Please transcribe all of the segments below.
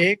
1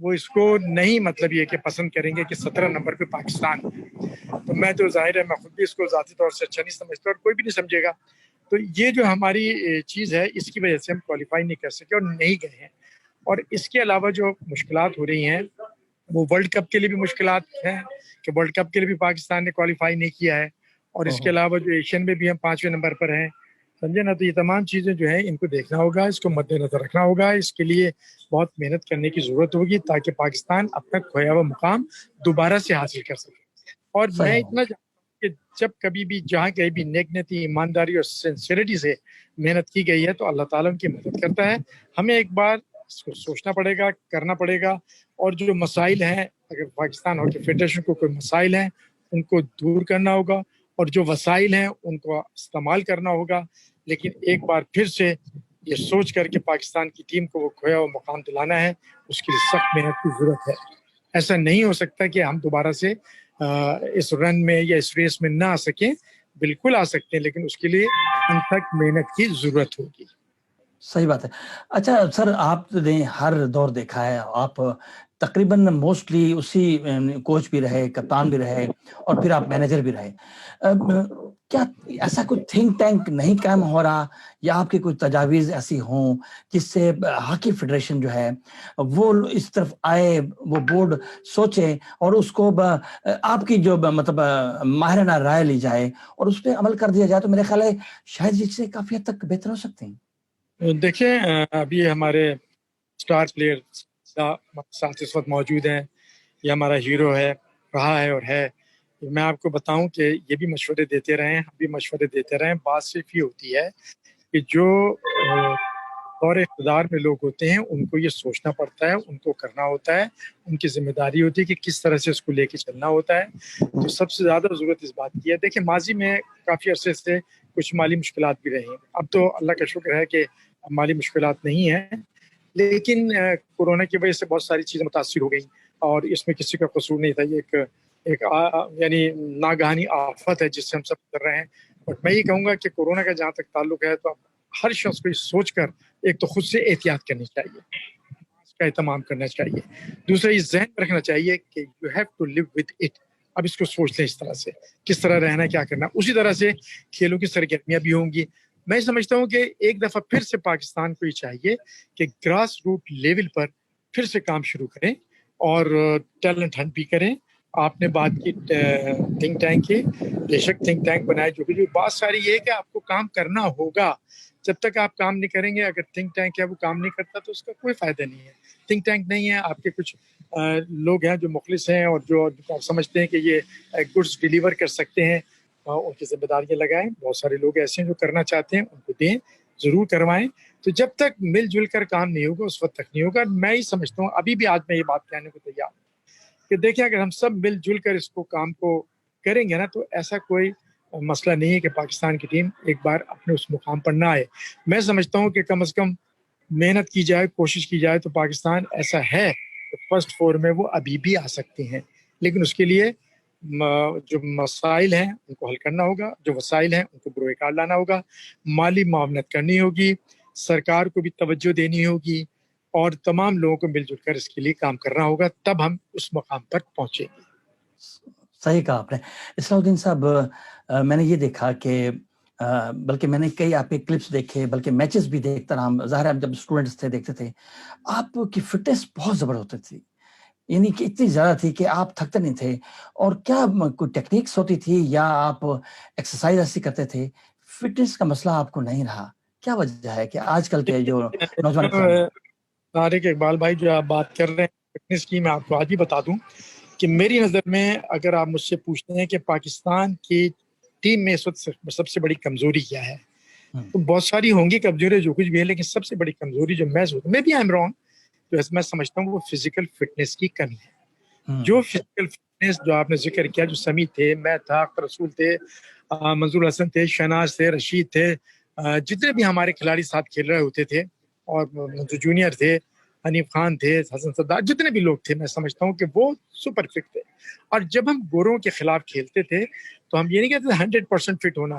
وہ اس کو نہیں مطلب یہ کہ پسند کریں گے کہ 17 نمبر پہ پاکستان ہو. تو میں تو ظاہر ہے میں خود بھی اس کو ذاتی طور سے اچھا نہیں سمجھتا اور کوئی بھی نہیں سمجھے گا. تو یہ جو ہماری چیز ہے اس کی وجہ سے ہم کوالیفائی نہیں کر سکے اور نہیں گئے ہیں. اور اس کے علاوہ جو مشکلات ہو رہی ہیں وہ ورلڈ کپ کے لیے بھی مشکلات ہیں کہ ورلڈ کپ کے لیے بھی پاکستان نے کوالیفائی نہیں کیا ہے. اور اس کے علاوہ جو ایشین میں بھی ہم 5ویں نمبر پر ہیں, سمجھے نا. تو یہ تمام چیزیں جو ہیں ان کو دیکھنا ہوگا, اس کو مد نظر رکھنا ہوگا. اس کے لیے بہت محنت کرنے کی ضرورت ہوگی تاکہ پاکستان اپنا کھویا ہوا مقام دوبارہ سے حاصل کر سکے. اور میں اتنا جانتا ہوں کہ جب کبھی بھی جہاں کہیں بھی نیک نیتی, ایمانداری اور سنسیریٹی سے محنت کی گئی ہے تو اللہ تعالیٰ ان کی مدد کرتا ہے. ہمیں ایک بار اس کو سوچنا پڑے گا, کرنا پڑے گا. اور جو مسائل ہیں, اگر پاکستان ہاکی فیڈریشن کو کوئی مسائل ہیں ان کو دور کرنا ہوگا, اور جو وسائل ہیں ان کو استعمال کرنا ہوگا. لیکن ایک بار پھر سے یہ سوچ کر کہ پاکستان کی ٹیم کو وہ کھویا ہوا مقام دلانا ہے, اس کے لیے سخت محنت کی ضرورت ہے. ایسا نہیں ہو سکتا کہ ہم دوبارہ سے اس رن میں یا اس ریس میں نہ آ سکیں. بالکل آ سکتے ہیں, لیکن اس کے لیے انتھک محنت کی ضرورت ہوگی. صحیح بات ہے. اچھا سر, آپ نے ہر دور دیکھا ہے, آپ تقریباً موسٹلی اسی کوچ بھی رہے, کپتان بھی رہے, اور پھر آپ مینیجر بھی رہے. کیا ایسا کوئی تھنک ٹینک نہیں قائم ہو رہا, یا آپ کی کوئی تجاویز ایسی ہوں جس سے ہاکی فیڈریشن جو ہے وہ اس طرف آئے, وہ بورڈ سوچے اور اس کو آپ کی جو مطلب ماہرانہ رائے لی جائے اور اس پہ عمل کر دیا جائے, تو میرے خیال ہے شاید اس سے کافی حد تک بہتر ہو سکتے ہیں. دیکھیں, ابھی ہمارے اسٹار پلیئر ساتھ اس وقت موجود ہیں. یہ ہمارا ہیرو ہے, رہا ہے اور ہے. میں آپ کو بتاؤں کہ یہ بھی مشورے دیتے رہے ہیں, ہم بھی مشورے دیتے رہے ہیں. بات صرف یہ ہوتی ہے کہ جو دور اقتدار میں لوگ ہوتے ہیں ان کو یہ سوچنا پڑتا ہے, ان کو کرنا ہوتا ہے, ان کی ذمہ داری ہوتی ہے کہ کس طرح سے اس کو لے کے چلنا ہوتا ہے. تو سب سے زیادہ ضرورت اس بات کی ہے. دیکھیں, ماضی میں کافی عرصے سے کچھ مالی مشکلات بھی رہی ہیں. اب تو اللہ کا شکر ہے کہ مالی مشکلات نہیں ہیں, لیکن کورونا کی وجہ سے بہت ساری چیزیں متاثر ہو گئیں, اور اس میں کسی کا قصور نہیں تھا. یہ ایک یعنی ناگہانی آفت ہے جس سے ہم سب کر رہے ہیں. اور میں یہ کہوں گا کہ کورونا کا جہاں تک تعلق ہے تو ہر شخص کو سوچ کر ایک تو خود سے احتیاط کرنی چاہیے, اس کا اہتمام کرنا چاہیے. دوسرا, یہ ذہن میں رکھنا چاہیے کہ you have to live with it. اب اس کو سوچ لیں اس طرح سے, کس طرح رہنا, کیا کرنا. اسی طرح سے کھیلوں کی سرگرمیاں بھی ہوں گی. میں سمجھتا ہوں کہ ایک دفعہ پھر سے پاکستان کو یہ چاہیے کہ گراس روٹ لیول پر پھر سے کام شروع کریں اور ٹیلنٹ ہنٹ بھی کریں. آپ نے بات کی تھنک ٹینک کی, بے شک تھنک ٹینک بنائے. جو بات ساری یہ ہے کہ آپ کو کام کرنا ہوگا. جب تک آپ کام نہیں کریں گے, اگر تھنک ٹینک ہے وہ کام نہیں کرتا تو اس کا کوئی فائدہ نہیں ہے. تھنک ٹینک نہیں ہے, آپ کے کچھ لوگ ہیں جو مخلص ہیں اور جو آپ سمجھتے ہیں کہ یہ گڈس ڈیلیور کر سکتے ہیں, ان کی ذمہ داریاں لگائیں. بہت سارے لوگ ایسے ہیں جو کرنا چاہتے ہیں, ان کو دیں, ضرور کروائیں. تو جب تک مل جل کر کام نہیں ہوگا اس وقت تک نہیں ہوگا. میں ہی سمجھتا ہوں, ابھی بھی آج میں یہ بات کہنے کو تیار ہوں کہ دیکھیں, اگر ہم سب مل جل کر اس کو کام کو کریں گے نا تو ایسا کوئی مسئلہ نہیں ہے کہ پاکستان کی ٹیم ایک بار اپنے اس مقام پر نہ آئے. میں سمجھتا ہوں کہ کم از کم محنت کی جائے, کوشش کی جائے تو پاکستان ایسا ہے کہ فرسٹ 4 میں وہ ابھی بھی آ سکتے ہیں. لیکن اس کے لیے جو مسائل ہیں ان کو حل کرنا ہوگا, جو وسائل ہیں ان کو بروئے کار لانا ہوگا, مالی معاونت کرنی ہوگی, سرکار کو بھی توجہ دینی ہوگی, اور تمام لوگوں کو مل جل کر اس کے لیے کام کرنا ہوگا. تب ہم اس مقام پر پہنچیں گے. صحیح کہا آپ نے. اسلام الدین صاحب, میں نے یہ دیکھا کہ بلکہ میں نے کئی آپ کے کلپس دیکھے, بلکہ میچز بھی دیکھتا رہا. ظاہر ہے جب اسٹوڈنٹس تھے دیکھتے تھے, آپ کی فٹنس بہت زبردست ہوتی تھی. یعنی کہ اتنی زیادہ تھی کہ آپ تھکتے نہیں تھے. اور کیا کوئی ٹیکنیکس ہوتی تھی یا آپ ایکسرسائز ایسی کرتے تھے؟ فٹنس کا مسئلہ آپ کو نہیں رہا, کیا وجہ ہے کہ آج کل کے جو نوجوان طارق اقبال بھائی, جو آپ بات کر رہے ہیں فٹنس کی, میں آپ کو آج بھی بتا دوں کہ میری نظر میں اگر آپ مجھ سے پوچھتے ہیں کہ پاکستان کی ٹیم میں اس وقت سب سے بڑی کمزوری کیا ہے, تو بہت ساری ہوں گی کمزوری جو کچھ بھی ہے, لیکن سب سے بڑی کمزوری جو میں بھی آئی ایم رانگ, جو میں سمجھتا ہوں وہ فزیکل فٹنس کی کمی ہے. جو فزیکل فٹنس جو آپ نے ذکر کیا, جو سمیع تھے, میں تھا, اختر رسول تھے, منظور حسن تھے, شہناز تھے, رشید تھے, جتنے بھی ہمارے کھلاڑی ساتھ کھیل رہے ہوتے تھے, اور جو جونیئر تھے, حنیف خان تھے, حسن سردار, جتنے بھی لوگ تھے, میں سمجھتا ہوں کہ وہ سپر فٹ تھے. اور جب ہم گوروں کے خلاف کھیلتے تھے تو ہم یہ نہیں کہتے 100% فٹ ہونا,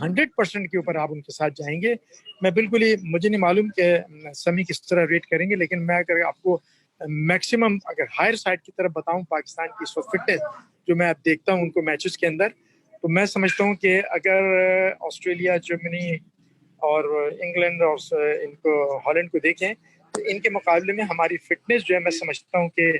100% کے اوپر آپ ان کے ساتھ جائیں گے, میں بالکل ہی مجھے نہیں معلوم کہ سمی کس طرح ریٹ کریں گے, لیکن میں اگر آپ کو میکسیمم اگر ہائر سائڈ کی طرف بتاؤں پاکستان کی اس وقت فٹنس جو میں اب دیکھتا ہوں ان کو میچز کے اندر, تو میں سمجھتا ہوں کہ اگر آسٹریلیا, جرمنی اور انگلینڈ اور ان کو ہالینڈ کو دیکھیں تو ان کے مقابلے میں ہماری فٹنس جو ہے, میں سمجھتا ہوں کہ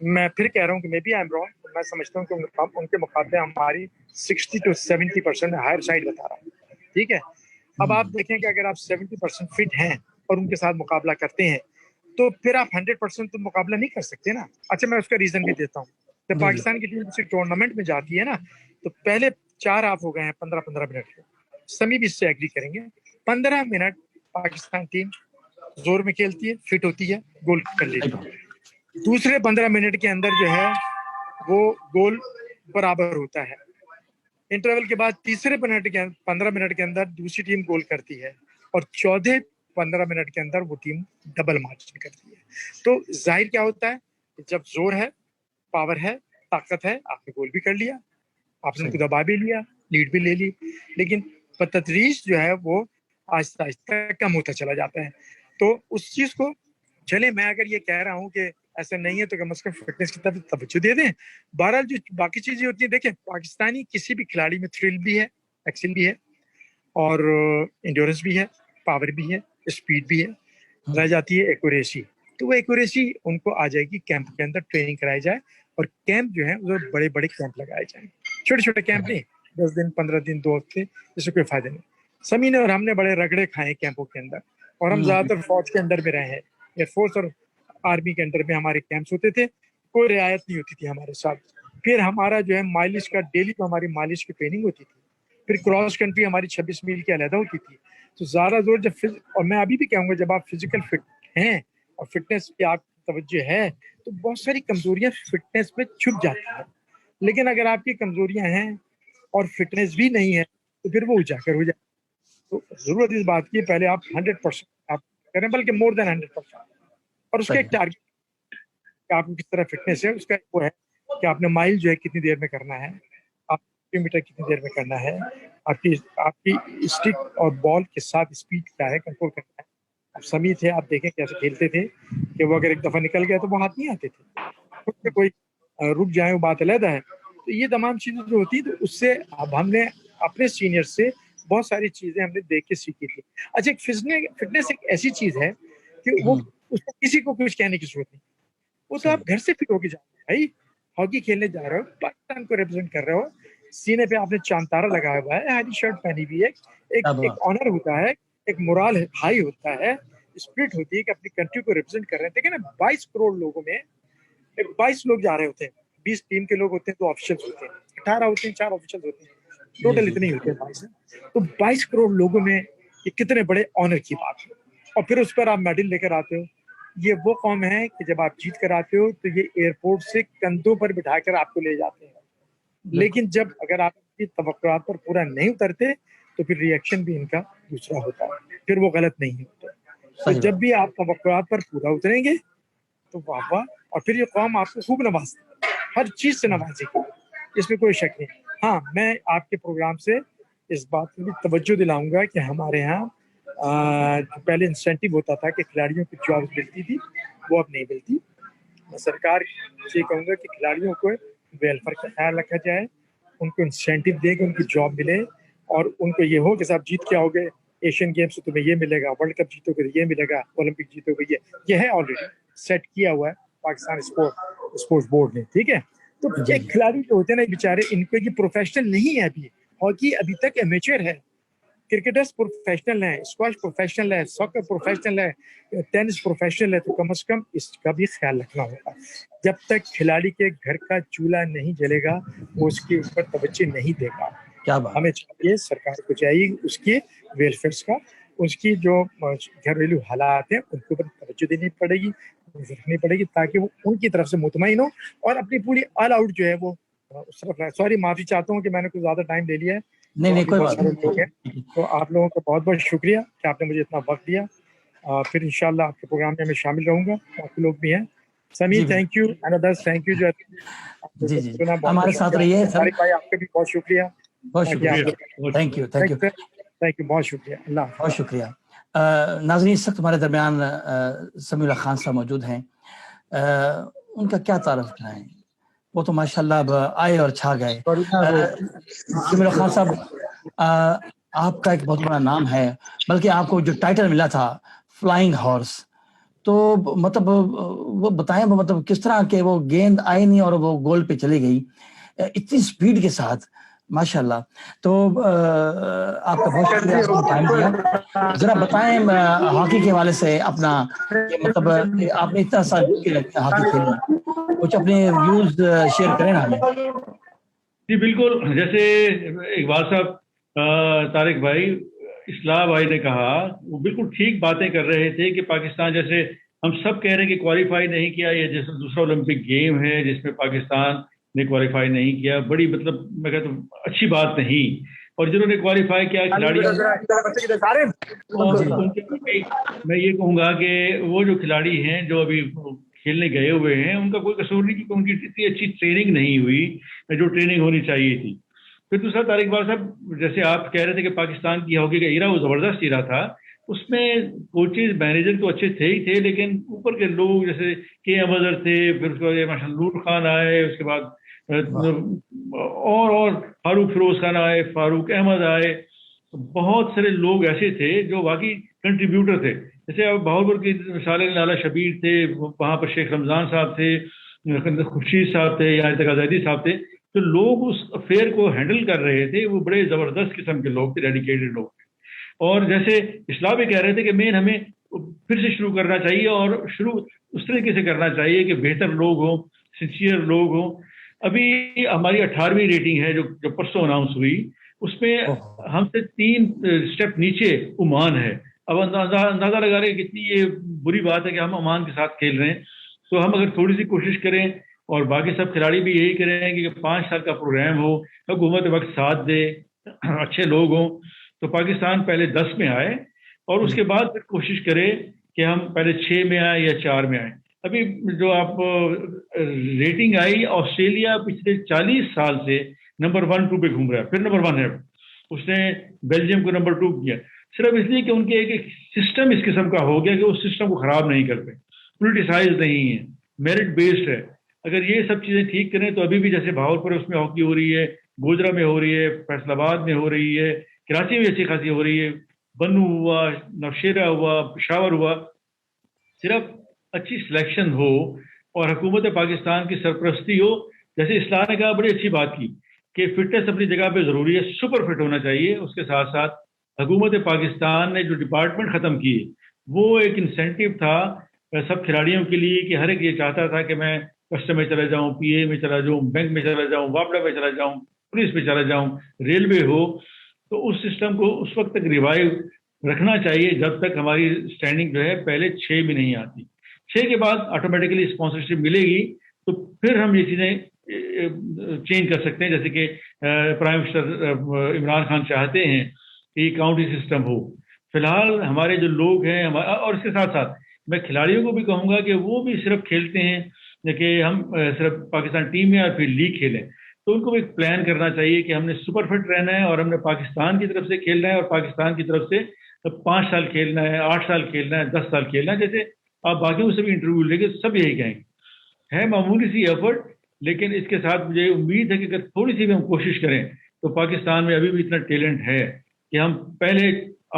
میں پھر کہہ رہا ہوں کہ میں بھی آئی ایم رانگ, میں سمجھتا ہوں کہ ان کے مقابلے ہماری 60 to 70% ہائر سائڈ بتا رہا ہوں. ٹھیک ہے, اب آپ دیکھیں کہ اگر آپ 70% فٹ ہیں اور ان کے ساتھ مقابلہ کرتے ہیں تو پھر آپ 100% تو مقابلہ نہیں کر سکتے نا. اچھا میں اس کا ریزن بھی دیتا ہوں. جب جی جی پاکستان کی ٹیم کسی ٹورنامنٹ میں جاتی ہے نا تو پہلے 4 آف ہو گئے ہیں 15-15 منٹ کے, سمی بھی اس سے ایگری کریں گے. 15 منٹ پاکستان ٹیم زور میں کھیلتی ہے, فٹ ہوتی ہے, گول کر لیتی ہے. دوسرے 15 منٹ کے اندر جو ہے وہ گول برابر ہوتا ہے. انٹرول کے بعد تیسرے 15 منٹ کے اندر دوسری ٹیم گول کرتی ہے اور چوتھے 15 منٹ کے اندر وہ ٹیم ڈبل مارجن کرتی ہے. تو ظاہر کیا ہوتا ہے کہ جب زور ہے, پاور ہے, طاقت ہے, آپ نے گول بھی کر لیا, آپ نے ان کو دبا بھی لیا, لیڈ بھی لے لی, لیکن بتدریج جو ہے وہ آہستہ آہستہ کم ہوتا چلا جاتا ہے. تو اس چیز کو چلے, میں اگر یہ کہہ رہا ہوں کہ ایسا نہیں ہے تو کم از کم فٹنس کی طرف توجہ دے دیں. بہرحال جو باقی چیزیں ہوتی ہیں, دیکھیں پاکستانی کسی بھی کھلاڑی میں تھرل بھی ہے, ایکسل بھی ہے, اور انڈورنس بھی ہے, پاور بھی ہے, اسپیڈ بھی ہے, رہ جاتی ہے ایکوریسی. تو وہ ایکوریسی ان کو آ جائے گی کیمپ کے اندر, ٹریننگ کرائی جائے, اور کیمپ جو ہے وہ بڑے بڑے کیمپ لگائے جائیں, چھوٹے چھوٹے کیمپ نہیں, 10 دن 15 دن 2 ہفتے, اس سے کوئی فائدہ نہیں. سمی نے اور ہم نے بڑے رگڑے کھائے کیمپوں کے اندر, اور ہم زیادہ تر فوج کے اندر میں رہے ہیں, ایئر فورس اور آرمی کے اندر میں ہمارے کیمپس ہوتے تھے, کوئی رعایت نہیں ہوتی تھی ہمارے ساتھ. پھر ہمارا جو ہے مائلج کا ڈیلی تو ہماری مائلج کی ٹریننگ ہوتی تھی, پھر کراس کنٹری ہماری 26 میل کی علیحدہ ہوتی تھی. تو زیادہ زور جب اور میں ابھی بھی کہوں گا جب آپ فزیکل فٹ ہیں اور فٹنس پہ آپ توجہ ہے تو بہت ساری کمزوریاں فٹنس پہ چھپ جاتی ہیں. لیکن اگر آپ کی کمزوریاں ہیں اور فٹنس بھی نہیں ہے تو پھر وہ اجاگر ہو جائے. تو ضرورت اس بات کی پہلے آپ 100% آپ کریں, بلکہ مور دین 100%, اور اس کا ایک ٹارگیٹ کہ آپ کو کس طرح فٹنس ہے, اس کا وہ ہے کہ آپ نے مائل جو ہے کتنی دیر میں کرنا ہے, آپ کلو میٹر کتنی دیر میں کرنا ہے, آپ کی اسٹک اور بال کے ساتھ اسپیڈ کیا ہے, کنٹرول کرنا ہے. اب سمی تھے, آپ دیکھیں کیسے کھیلتے تھے کہ وہ اگر ایک دفعہ نکل گیا تو وہ ہاتھ نہیں آتے تھے, کوئی رک جائے وہ بات علیحدہ ہے. تو یہ تمام چیزیں جو ہوتی ہیں تو اس سے اب ہم نے اپنے سینئر سے بہت ساری چیزیں ہم نے دیکھ کے سیکھی تھی. اچھا ایک فٹنس ایک ایسی چیز ہے کہ وہ اس کو کسی کو کچھ کہنے کی ضرورت نہیں, وہ تو آپ گھر سے فٹ ہو کے جاتے ہیں. بھائی ہاکی کھیلنے جا رہے ہو, پاکستان کو ریپرزینٹ کر رہے ہو, سینے پہ آپ نے چاند تارا لگایا ہوا ہے, ہری شرٹ پہنی ہوئی ہے, ایک آنر ہوتا ہے, ایک مورال ہائی ہوتا ہے, اسپرٹ ہوتی ہے کہ اپنی کنٹری کو ریپرزینٹ کر رہے ہیں. دیکھیں نا 22 کروڑ لوگوں میں 22 لوگ جا رہے ہوتے ہیں, 20 ٹیم کے لوگ ہوتے ہیں, 2 آفیشلز ہوتے ہیں, 18 ہوتے ہیں, 4 آفیشلز ہوتے ہیں, ٹوٹل اتنے ہی ہوتے ہیں 22. تو 22 کروڑ لوگوں میں یہ کتنے بڑے آنر کی بات ہے, اور پھر اس پر آپ میڈل لے کر آتے ہو. یہ وہ قوم ہے کہ جب آپ جیت کر آتے ہو تو یہ ایئرپورٹ سے کندھوں پر بٹھا کر آپ کو لے جاتے ہیں, لیکن جب اگر آپ کی توقعات پر پورا نہیں اترتے تو پھر ری ایکشن بھی ان کا دوسرا ہوتا ہے, پھر وہ غلط نہیں ہوتا. تو جب بھی آپ توقعات پر پورا اتریں گے تو واہ واہ, اور پھر یہ قوم آپ کو خوب نوازتی ہے, ہر چیز سے نوازے گی, اس میں کوئی شک نہیں. ہاں میں آپ کے پروگرام سے اس بات کو بھی توجہ دلاؤں گا کہ ہمارے ہاں جو پہلے انسینٹیو ہوتا تھا کہ کھلاڑیوں کو جاب ملتی تھی, وہ اب نہیں ملتی. میں سرکار سے کہوں گا کہ کھلاڑیوں کو ویلفیئر کا خیال رکھا جائے, ان کو انسینٹیو دے کہ ان کی جاب ملے, اور ان کو یہ ہو کہ صاحب جیت کے آؤ گے ایشین گیمس سے تمہیں یہ ملے گا, ورلڈ کپ جیتو گے یہ ملے گا, اولمپک جیتو گے یہ ہے آلریڈی سیٹ کیا ہوا ہے پاکستان اسپورٹس بورڈ نے. ٹھیک ہے, تو ایک کھلاڑی جو ہوتے ہیں نا بیچارے, ان کو یہ پروفیشنل نہیں ہے ابھی, ہاکی ابھی تک امیچر ہے. کرکٹرز پروفیشنل ہیں, اسکواش پروفیشنل ہے, ساکر پروفیشنل ہے, ٹینس پروفیشنل ہے, تو کم از کم اس کا بھی خیال رکھنا ہوگا. جب تک کھلاڑی کے گھر کا چولہا نہیں جلے گا وہ اس کے اوپر توجہ نہیں دے گا. ہمیں چاہیے, سرکار کو چاہیے اس کے ویلفیئر کا, اس کی جو گھریلو حالات ہیں ان کے اوپر توجہ دینی پڑے گی, رکھنی پڑے گی, تاکہ وہ ان کی طرف سے مطمئن ہو اور اپنی پوری آل آؤٹ جو ہے وہ اس طرف رہے. سوری, معافی چاہتا ہوں کہ میں نے کچھ زیادہ ٹائم لے لیا ہے, نہیں کوئی بہت بات سارے لوگ ہیں. نہیں. تو آپ لوگوں کا بہت بہت شکریہ کہ آپ نے مجھے اتنا وقت دیا. پھر انشاءاللہ آپ کے پروگرام میں شامل رہوں گا, باقی لوگ بھی ہیں. سمی تھینک یو, اندرس تھینک یو, جو جی سنا, بہت ہمارے بہت ساتھ شکریہ. رہیے سر. طارق بھائی آپ کا بھی بہت شکریہ. بہت تاکہ شکریہ. آپ تھینک یو. تھینک یو، بہت شکریہ. اللہ حافظ. بہت شکریہ. ناظرین، اس وقت ہمارے درمیان سمیع اللہ خان صاحب موجود ہیں. ان کا کیا تعارف کرائیں، وہ تو ماشاءاللہ اب آئے اور چھا گئے. سمیع اللہ خان صاحب، آپ کا ایک بہت بڑا نام ہے، بلکہ آپ کو جو ٹائٹل ملا تھا فلائنگ ہارس، تو مطلب وہ بتائیں، مطلب کس طرح کہ وہ گیند آئی نہیں اور وہ گول پہ چلی گئی اتنی سپیڈ کے ساتھ، ماشاءاللہ. تو آپ کا بہت شکریہ آپ نے ٹائم دیا. ذرا بتائیں ہاکی کے حوالے سے اپنا، کہ مطلب آپ نے اتنا سا ہاکی کھیلی، کچھ اپنے ویوز شیئر کریں نا ہمیں. جی بالکل، جیسے اقبال صاحب، طارق بھائی، اصلاح بھائی نے کہا، وہ بالکل ٹھیک باتیں کر رہے تھے کہ پاکستان، جیسے ہم سب کہہ رہے ہیں کہ کوالیفائی نہیں کیا، یہ جیسے دوسرا اولمپک گیم ہے جس میں پاکستان نے کوالیفائی نہیں کیا، بڑی مطلب میں کہتا ہوں اچھی بات نہیں. اور جنہوں نے کوالیفائی کیا کھلاڑی، ان کے بھی میں یہ کہوں گا کہ وہ جو کھلاڑی ہیں جو ابھی کھیلنے گئے ہوئے ہیں، ان کا کوئی قصور نہیں، کیونکہ ان کی اتنی اچھی ٹریننگ نہیں ہوئی جو ٹریننگ ہونی چاہیے تھی. پھر دوسرا طارق اقبال صاحب، جیسے آپ کہہ رہے تھے کہ پاکستان کی ہاکی کا ایرا وہ زبردست ایرا تھا، اس میں کوچز مینیجر تو اچھے تھے ہی تھے، لیکن اوپر کے لوگ جیسے کے ایم اظہر تھے، پھر اس کے بعد ماشاء اللہ نور خان آئے، اس کے بعد اور فاروق فیروز خان آئے، فاروق احمد آئے، بہت سارے لوگ ایسے تھے جو واقعی کنٹریبیوٹر تھے. جیسے اب بہاولپور کی مثالیں، لالا شبیر تھے، وہاں پر شیخ رمضان صاحب تھے، خورشید صاحب تھے، یا ارتقا زیدی صاحب تھے. تو لوگ اس افیئر کو ہینڈل کر رہے تھے، وہ بڑے زبردست قسم کے لوگ تھے، ڈیڈیکیٹڈ لوگ تھے. اور جیسے اصلاح بھی کہہ رہے تھے کہ مین ہمیں پھر سے شروع کرنا چاہیے، اور شروع اس طریقے سے کرنا چاہیے کہ بہتر لوگ ہوں، سنسیئر لوگ ہوں. ابھی ہماری 18ویں ریٹنگ ہے جو پرسوں اناؤنس ہوئی، اس میں ہم سے 3 اسٹیپ نیچے عمان ہے. اب اندازہ لگا رہے کتنی یہ بری بات ہے کہ ہم عمان کے ساتھ کھیل رہے ہیں. تو ہم اگر تھوڑی سی کوشش کریں، اور باقی سب کھلاڑی بھی یہی کریں کہ 5 سال کا پروگرام ہو، حکومت وقت ساتھ دے، اچھے لوگ ہوں، تو پاکستان پہلے 10 میں آئے، اور اس کے بعد پھر کوشش کرے کہ ہم پہلے 6 میں آئیں یا 4 میں آئیں. ابھی جو آپ ریٹنگ آئی، آسٹریلیا پچھلے 40 سال سے نمبر 1 2 پہ گھوم رہا ہے، پھر نمبر 1 ہے. اس نے بیلجیم کو نمبر 2 کیا، صرف اس لیے کہ ان کے ایک سسٹم اس قسم کا ہو گیا کہ اس سسٹم کو خراب نہیں کرتے، پولیٹیسائز نہیں ہے، میرٹ بیسڈ ہے. اگر یہ سب چیزیں ٹھیک کریں تو ابھی بھی جیسے بہاولپور اس میں ہاکی ہو رہی ہے، گوجرا میں ہو رہی ہے، فیصل آباد میں ہو رہی ہے، کراچی میں اچھی خاصی ہو رہی ہے، بنو ہوا، نوشیرہ ہوا، پشاور ہوا. صرف اچھی سلیکشن ہو اور حکومت پاکستان کی سرپرستی ہو. جیسے اصلاح نے کہا، بڑی اچھی بات کی کہ فٹنس اپنی جگہ پہ ضروری ہے، سپر فٹ ہونا چاہیے. اس کے ساتھ ساتھ حکومت پاکستان نے جو ڈپارٹمنٹ ختم کیے، وہ ایک انسینٹیو تھا سب کھلاڑیوں کے لیے کہ ہر ایک یہ چاہتا تھا کہ میں کسٹم میں چلا جاؤں، پی اے میں چلا جاؤں، بینک میں چلا جاؤں، واپڈا میں چلا جاؤں، پولیس میں چلا جاؤں، ریلوے ہو. تو اس سسٹم کو اس وقت تک ریوائیو رکھنا چاہیے جب تک ہماری اسٹینڈنگ جو ہے پہلے 6 میں نہیں آتی. 6 کے بعد آٹومیٹکلی اسپانسرشپ ملے گی تو پھر ہم یہ چیزیں چینج کر سکتے ہیں. جیسے کہ پرائم منسٹر عمران خان چاہتے ہیں کہ یہ کاؤنٹی سسٹم ہو. فی الحال ہمارے جو لوگ ہیں، اور اس کے ساتھ ساتھ میں کھلاڑیوں کو بھی کہوں گا کہ وہ بھی صرف کھیلتے ہیں کہ ہم صرف پاکستان ٹیم میں اور پھر لیگ کھیلیں، تو ان کو بھی ایک پلان کرنا چاہیے کہ ہم نے سپر فٹ رہنا ہے، اور ہم نے پاکستان کی طرف سے کھیلنا ہے، اور پاکستان کی طرف سے 5 سال کھیلنا ہے، 8 سال کھیلنا ہے، 10 سال کھیلنا ہے. جیسے آپ باقیوں سے بھی انٹرویو لے کے سب یہی کہیں گے. ہے معمولی سی ایفرٹ، لیکن اس کے ساتھ مجھے امید ہے کہ اگر تھوڑی سی بھی ہم کوشش کریں تو پاکستان میں ابھی بھی اتنا ٹیلنٹ ہے کہ ہم پہلے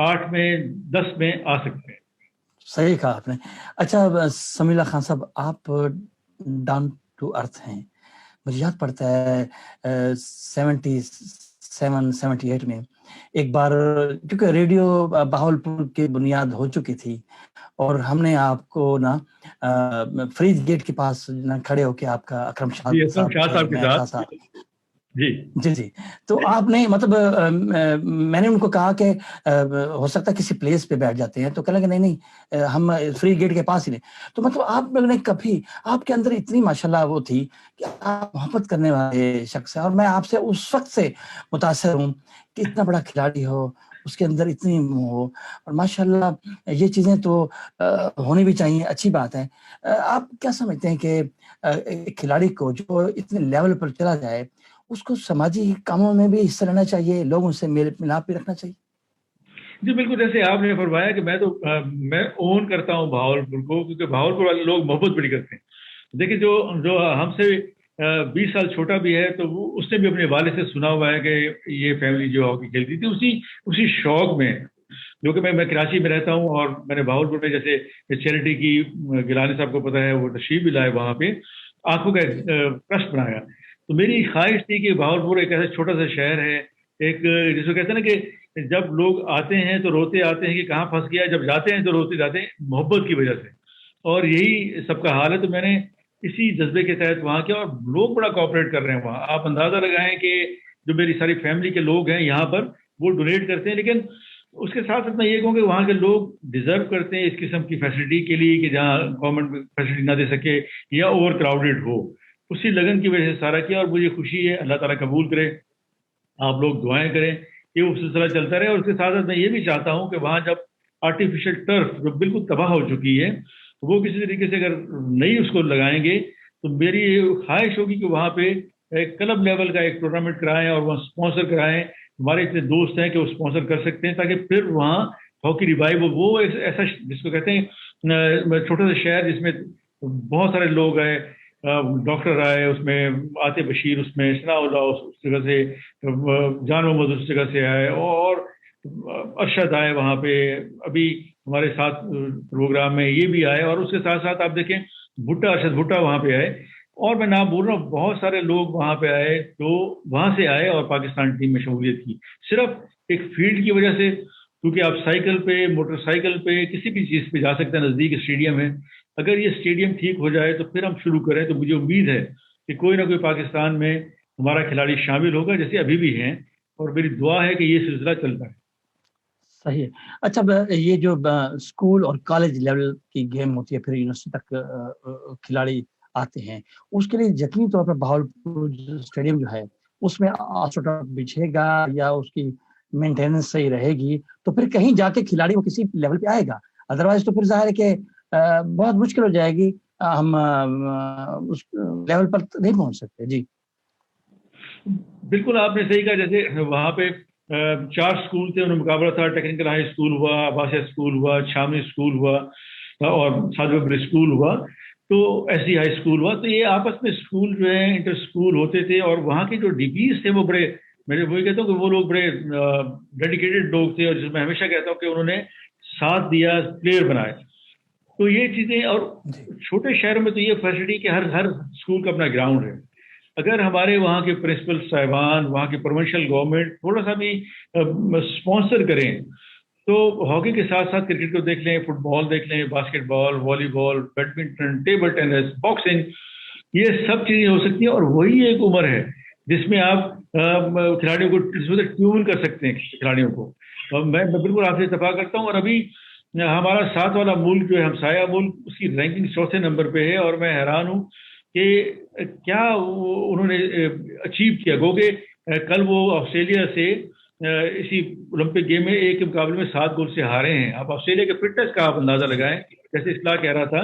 8 میں 10 میں آ سکتے ہیں. صحیح کہا آپ نے. اچھا سمیع اللہ خان صاحب، آپ ڈاؤن ٹو ارتھ ہیں. مجھے یاد پڑتا ہے 77-78 میں ایک بار، کیونکہ ریڈیو بہاولپور کی بنیاد ہو چکی تھی، اور ہم نے آپ کو نا فریج گیٹ کے پاس کھڑے ہو کے آپ کا اکرم شاہ صاحب کے ساتھ جی تو آپ نے مطلب میں نے ان کو کہا کہ ہو سکتا ہے کسی پلیس پہ بیٹھ جاتے ہیں، تو کہا کہ نہیں ہم فری گیٹ کے پاس ہی نہیں. تو مطلب آپ نے کبھی، آپ کے اندر اتنی ماشاءاللہ وہ تھی کہ آپ محبت کرنے والے شخص ہیں، اور میں آپ سے اس وقت سے متاثر ہوں کہ اتنا بڑا کھلاڑی ہو، اس کے اندر اتنی ہو، اور ماشاءاللہ یہ چیزیں تو ہونی بھی چاہیے، اچھی بات ہے. آپ کیا سمجھتے ہیں کہ ایک کھلاڑی کو جو اتنے لیول پر چلا جائے، اس کو سماجی کاموں میں بھی حصہ لینا چاہیے, لوگوں سے میل ملاپ بھی رکھنا چاہیے. جی بالکل, جیسے آپ نے فرمایا کہ میں اون کرتا ہوں بہاولپور کو, کیونکہ بہاولپور والے لوگ محبت بڑی کرتے ہیں. دیکھیں جو ہم سے 20 سال چھوٹا بھی ہے تو وہ اس نے بھی اپنے والد سے سنا ہوا ہے کہ یہ فیملی جو ہاکی کھیلتی تھی, اسی شوق میں, جو کہ میں کراچی میں رہتا ہوں اور میں نے بہاولپور میں جیسے چیریٹی کی, گیلانی صاحب کو پتہ ہے, وہ تشریف بھی لائے وہاں پہ, آنکھوں کا ٹرسٹ بنایا. تو میری خواہش تھی کہ بہاولپور ایک ایسا چھوٹا سا شہر ہے, ایک جس کو کہتے ہیں نا کہ جب لوگ آتے ہیں تو روتے آتے ہیں کہ کہاں پھنس گیا, جب جاتے ہیں تو روتے جاتے ہیں محبت کی وجہ سے, اور یہی سب کا حال ہے. تو میں نے اسی جذبے کے تحت وہاں کیا, اور لوگ بڑا کوآپریٹ کر رہے ہیں وہاں. آپ اندازہ لگائیں کہ جو میری ساری فیملی کے لوگ ہیں یہاں پر, وہ ڈونیٹ کرتے ہیں, لیکن اس کے ساتھ میں یہ کہوں کہ وہاں کے لوگ ڈیزرو کرتے ہیں اس قسم کی فیسلٹی کے لیے کہ جہاں گورنمنٹ فیسلٹی نہ دے سکے یا اوور کراؤڈیڈ ہو. اسی لگن کی وجہ سے سارا کیا, اور مجھے خوشی ہے, اللہ تعالیٰ قبول کرے, آپ لوگ دعائیں کریں کہ وہ سلسلہ چلتا رہے. اور اس کے ساتھ میں یہ بھی چاہتا ہوں کہ وہاں جب آرٹیفیشل ٹرف جو بالکل تباہ ہو چکی ہے, وہ کسی طریقے سے اگر نئی اس کو لگائیں گے تو میری خواہش ہوگی کہ وہاں پہ ایک کلب لیول کا ایک ٹورنامنٹ کرائیں اور وہاں اسپانسر کرائیں. ہمارے اتنے دوست ہیں کہ وہ اسپانسر کر سکتے ہیں, تاکہ پھر وہاں ہاکی ریوائو, وہ ایسا جس کو کہتے ہیں چھوٹا سا شہر جس میں بہت سارے لوگ آئے, ڈاکٹر آئے اس میں, آتے بشیر اس میں, ثناء اللہ اس جگہ سے, جان محمد اس جگہ سے آئے, اور ارشد آئے وہاں پہ ابھی ہمارے ساتھ پروگرام میں یہ بھی آئے, اور اس کے ساتھ ساتھ آپ دیکھیں بھٹا, ارشد بھٹا وہاں پہ آئے, اور میں نام بول رہا ہوں بہت سارے لوگ وہاں پہ آئے جو وہاں سے آئے اور پاکستان ٹیم میں شمولیت کی, صرف ایک فیلڈ کی وجہ سے. کیونکہ آپ سائیکل پہ, موٹر سائیکل پہ, کسی بھی چیز پہ جا سکتے ہیں, نزدیک اسٹیڈیم ہے. اگر یہ اسٹیڈیم ٹھیک ہو جائے تو پھر ہم شروع کریں, تو مجھے امید ہے کہ کوئی نہ کوئی پاکستان میں ہمارا کھلاڑی شامل ہوگا, جیسے ابھی بھی ہیں, اور میری دعا ہے کہ یہ سلسلہ چلتا ہے. صحیح ہے. اچھا, یہ جو اسکول اور کالج لیول کی گیم ہوتی ہے, پھر یونیورسٹی تک کھلاڑی آتے ہیں, اس کے لیے یقینی طور پر بہاولپور اسٹیڈیم جو ہے اس میں آسٹروٹرف بچھے گا یا اس کی مینٹیننس صحیح رہے گی, تو پھر کہیں جا کے کھلاڑی وہ کسی لیول پہ آئے گا. ادروائز تو پھر ظاہر ہے کہ بہت مشکل ہو جائے گی, ہم اس لیول پر نہیں پہنچ سکتے. جی بالکل آپ نے صحیح کہا. جیسے وہاں پہ 4 اسکول تھے, ان میں مقابلہ تھا. ٹیکنیکل ہائی اسکول ہوا, عباسیہ اسکول ہوا, شامی اسکول ہوا, اور ساجد اسکول ہوا, تو ایس ڈی ہائی اسکول ہوا. تو یہ آپس میں اسکول جو ہیں انٹر اسکول ہوتے تھے, اور وہاں کے جو ڈی پیز تھے وہ بڑے, میں وہی کہتا ہوں کہ وہ لوگ بڑے ڈیڈیکیٹڈ لوگ تھے, اور جس میں ہمیشہ کہتا ہوں کہ انہوں نے ساتھ دیا, پلیئر بنائے. تو یہ چیزیں, اور چھوٹے شہروں میں تو یہ فیسلٹی کہ ہر اسکول کا اپنا گراؤنڈ ہے. اگر ہمارے وہاں کے پرنسپل صاحبان, وہاں کی پروونشل گورنمنٹ تھوڑا سا بھی اسپانسر کریں, تو ہاکی کے ساتھ ساتھ کرکٹ کو دیکھ لیں, فٹ بال دیکھ لیں, باسکٹ بال, والی بال, بیڈمنٹن, ٹیبل ٹینس, باکسنگ, یہ سب چیزیں ہو سکتی ہیں. اور وہی ایک عمر ہے جس میں آپ کھلاڑیوں کو ٹیون کر سکتے ہیں کھلاڑیوں کو. میں بالکل آپ سے اتفاق کرتا ہوں. اور ابھی ہمارا ساتھ والا ملک جو ہے, ہمسایہ ملک, اس کی رینکنگ 4تھے نمبر پہ ہے, اور میں حیران ہوں کہ کیا انہوں نے اچیو کیا. گو کہ کل وہ آسٹریلیا سے اسی اولمپک گیم میں ایک کے مقابلے میں 7 گول سے ہارے ہیں. آپ آسٹریلیا کے فٹنس کا آپ اندازہ لگائیں, جیسے اصلاح کہہ رہا تھا,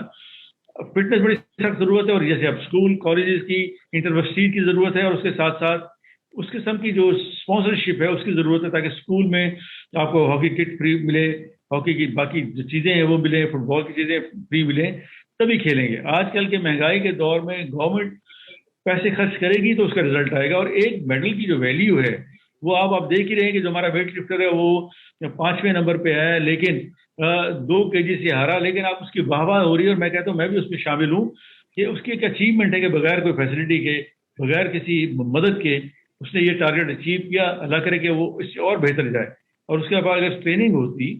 فٹنس بڑی سخت ضرورت ہے. اور جیسے اب اسکول کالجز کی انٹرورسٹی کی ضرورت ہے, اور اس کے ساتھ ساتھ اس قسم کی جو اسپانسرشپ ہے اس کی ضرورت ہے, تاکہ اسکول میں آپ کو ہاکی کٹ فری ملے, ہاکی کی باقی جو چیزیں ہیں وہ ملیں, فٹ بال کی چیزیں فری ملیں, تبھی کھیلیں گے. آج کل کے مہنگائی کے دور میں گورنمنٹ پیسے خرچ کرے گی تو اس کا رزلٹ آئے گا. اور ایک میڈل کی جو ویلیو ہے وہ آپ دیکھ ہی رہے ہیں کہ جو ہمارا ویٹ لفٹر ہے وہ 5ویں نمبر پہ ہے, لیکن 2 kg سے ہارا, لیکن آپ اس کی واہ واہ ہو رہی ہے. اور میں کہتا ہوں میں بھی اس میں شامل ہوں کہ اس کی ایک اچیومنٹ ہے کہ بغیر کوئی فیسلٹی کے, بغیر کسی مدد کے اس نے یہ ٹارگیٹ اچیو کیا. اللہ کرے کہ وہ اس سے اور بہتر جائے. اور اس کے بعد اگر ٹریننگ ہوتی,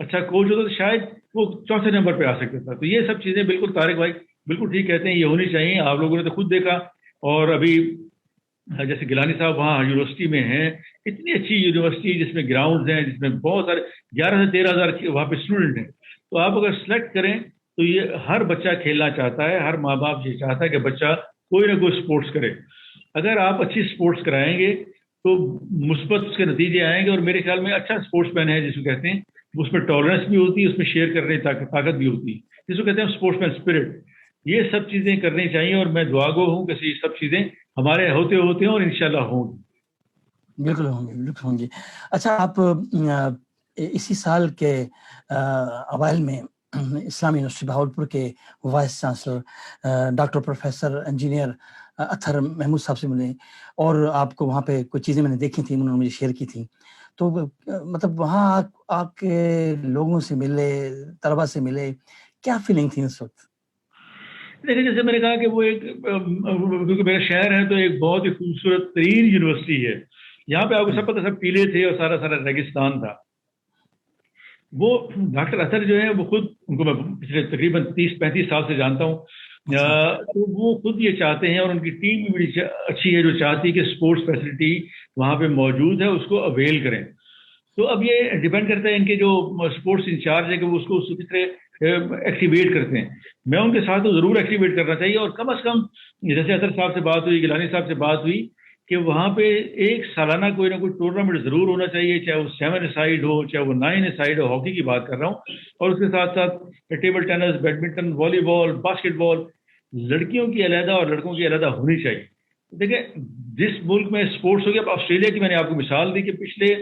اچھا کوچ ہوتا, تو شاید وہ 4تھے نمبر پہ آ سکتا تھا. تو یہ سب چیزیں بالکل طارق بھائی بالکل ٹھیک کہتے ہیں, یہ ہونی چاہیے. آپ لوگوں نے تو خود دیکھا, اور ابھی جیسے گیلانی صاحب وہاں یونیورسٹی میں ہیں, اتنی اچھی یونیورسٹی جس میں گراؤنڈز ہیں, جس میں بہت سارے 11 سے 13 ہزار وہاں پہ اسٹوڈنٹ ہیں. تو آپ اگر سلیکٹ کریں تو یہ ہر بچہ کھیلنا چاہتا ہے, ہر ماں باپ یہ چاہتا ہے کہ بچہ کوئی نہ کوئی اسپورٹس کرے. اگر آپ اچھی اسپورٹس کرائیں گے تو مثبت اس کے نتیجے آئیں گے. اور میرے خیال میں اچھا اسپورٹس مین ہے جس کو کہتے ہیں, اس میں ٹالرنس بھی ہوتی ہے, اس میں شیئر کرنے کی طاقت بھی ہوتی ہے, جس کو کہتے ہیں اسپورٹس مین اسپرٹ. یہ سب چیزیں کرنی چاہیے, اور میں دعا گو ہوں کہ یہ سب چیزیں ہمارے ہوتے ہوتے ہیں اور انشاءاللہ ہوں گے. بالکل ہوں گے، بالکل ہوں گے. اچھا، آپ اسی سال کے اوائل میں اسلامی یونیورسٹی بہاولپور کے vice chancellor doctor professor engineer Athar Mahmood sahib سے ملے، اور آپ کو وہاں پہ کچھ چیزیں میں نے دیکھی تھیں، انہوں نے مجھے شیئر کی تھیں. تو مطلب وہاں آ کے لوگوں سے ملے، طلبا سے ملے، کیا فیلنگ تھی اس وقت؟ دیکھیں، جیسے میں نے کہا کہ وہ ایک کیونکہ میرا شہر ہے تو ایک بہت ہی خوبصورت ترین یونیورسٹی ہے. یہاں پہ آپ کو سب پتہ، سب ٹیلے تھے اور سارا ریگستان تھا. وہ ڈاکٹر اطہر جو ہیں وہ خود، ان کو میں پچھلے تقریباً 30-35 سال سے جانتا ہوں. تو وہ خود یہ چاہتے ہیں، اور ان کی ٹیم بھی بڑی اچھی ہے جو چاہتی ہے کہ اسپورٹس فیسلٹی وہاں پہ موجود ہے، اس کو اویل کریں. تو اب یہ ڈیپینڈ کرتا ہے ان کے جو اسپورٹس انچارج ہے کہ وہ اس کو کس طرح ایکٹیویٹ کرتے ہیں. میں ان کے ساتھ تو ضرور ایکٹیویٹ کرنا چاہیے، اور کم از کم جیسے اطہر صاحب سے بات ہوئی، گیلانی صاحب سے بات ہوئی کہ وہاں پہ ایک سالانہ کوئی نہ کوئی ٹورنامنٹ ضرور ہونا چاہیے، چاہے وہ 7 سائڈ ہو، چاہے وہ 9 سائڈ ہو. ہاکی کی بات کر رہا ہوں. اور اس کے ساتھ ساتھ ٹیبل ٹینس، بیڈمنٹن، والی بال، باسکٹ بال، لڑکیوں کی علیحدہ اور لڑکوں کی علیحدہ ہونی چاہیے. دیکھیں، جس ملک میں اسپورٹس ہو گیا، اب آسٹریلیا کی میں نے آپ کو مثال دی کہ پچھلے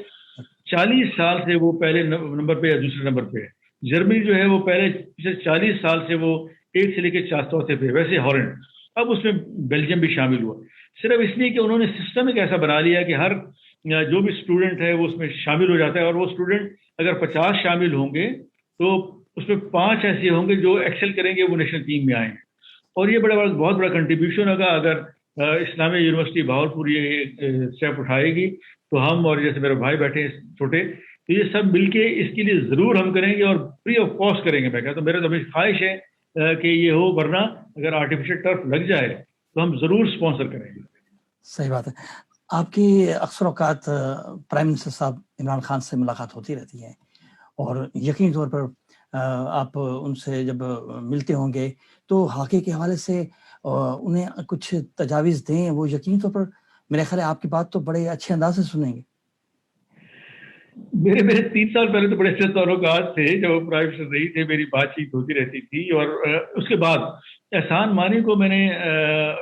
40 سال سے وہ پہلے نمبر پہ یا دوسرے نمبر پہ ہے. جرمنی جو ہے وہ پچھلے 40 سال سے وہ 1 سے لے کے 4 پہ. ویسے ہالینڈ، اب اس میں بیلجیم بھی شامل ہوا، صرف اس لیے کہ انہوں نے سسٹم ایک ایسا بنا لیا کہ ہر جو بھی اسٹوڈنٹ ہے وہ اس میں شامل ہو جاتا ہے. اور وہ اسٹوڈنٹ اگر 50 شامل ہوں گے تو اس میں 5 ایسے ہوں گے جو ایکسل کریں گے، وہ نیشنل ٹیم میں آئیں گے. اور یہ بہت بڑا کنٹریبیوشن ہوگا اگر اسلامیہ یونیورسٹی بہاولپور یہ اسٹیپ اٹھائے گی. تو ہم، اور جیسے میرے بھائی بیٹھے ہیں چھوٹے، تو یہ سب مل کے اس کے لیے ضرور ہم کریں گے، اور فری آف کاسٹ کریں گے. میں کہتا ہوں میرا تو خواہش ہے کہ یہ ہو، ورنہ اگر آرٹیفیشل ٹرف لگ جائے تو ہم ضرور اسپانسر کریں گے. صحیح بات ہے. آپ کی اکثر اوقات پرائم منسٹر صاحب عمران خان سے ملاقات ہوتی رہتی ہے، اور یقینی طور پر آپ ان سے جب ملتے ہوں گے تو ہاکی کے حوالے سے انہیں کچھ تجاویز دیں. وہ یقینی طور پر میرے خیال ہے آپ کی بات تو بڑے اچھے انداز سے سنیں گے. میرے 3 سال پہلے تو بڑے اچھے تعلقات تھے، جب پرائم منسٹر نہیں تھے میری بات چیت ہوتی رہتی تھی. اور اس کے بعد احسان مانی کو میں نے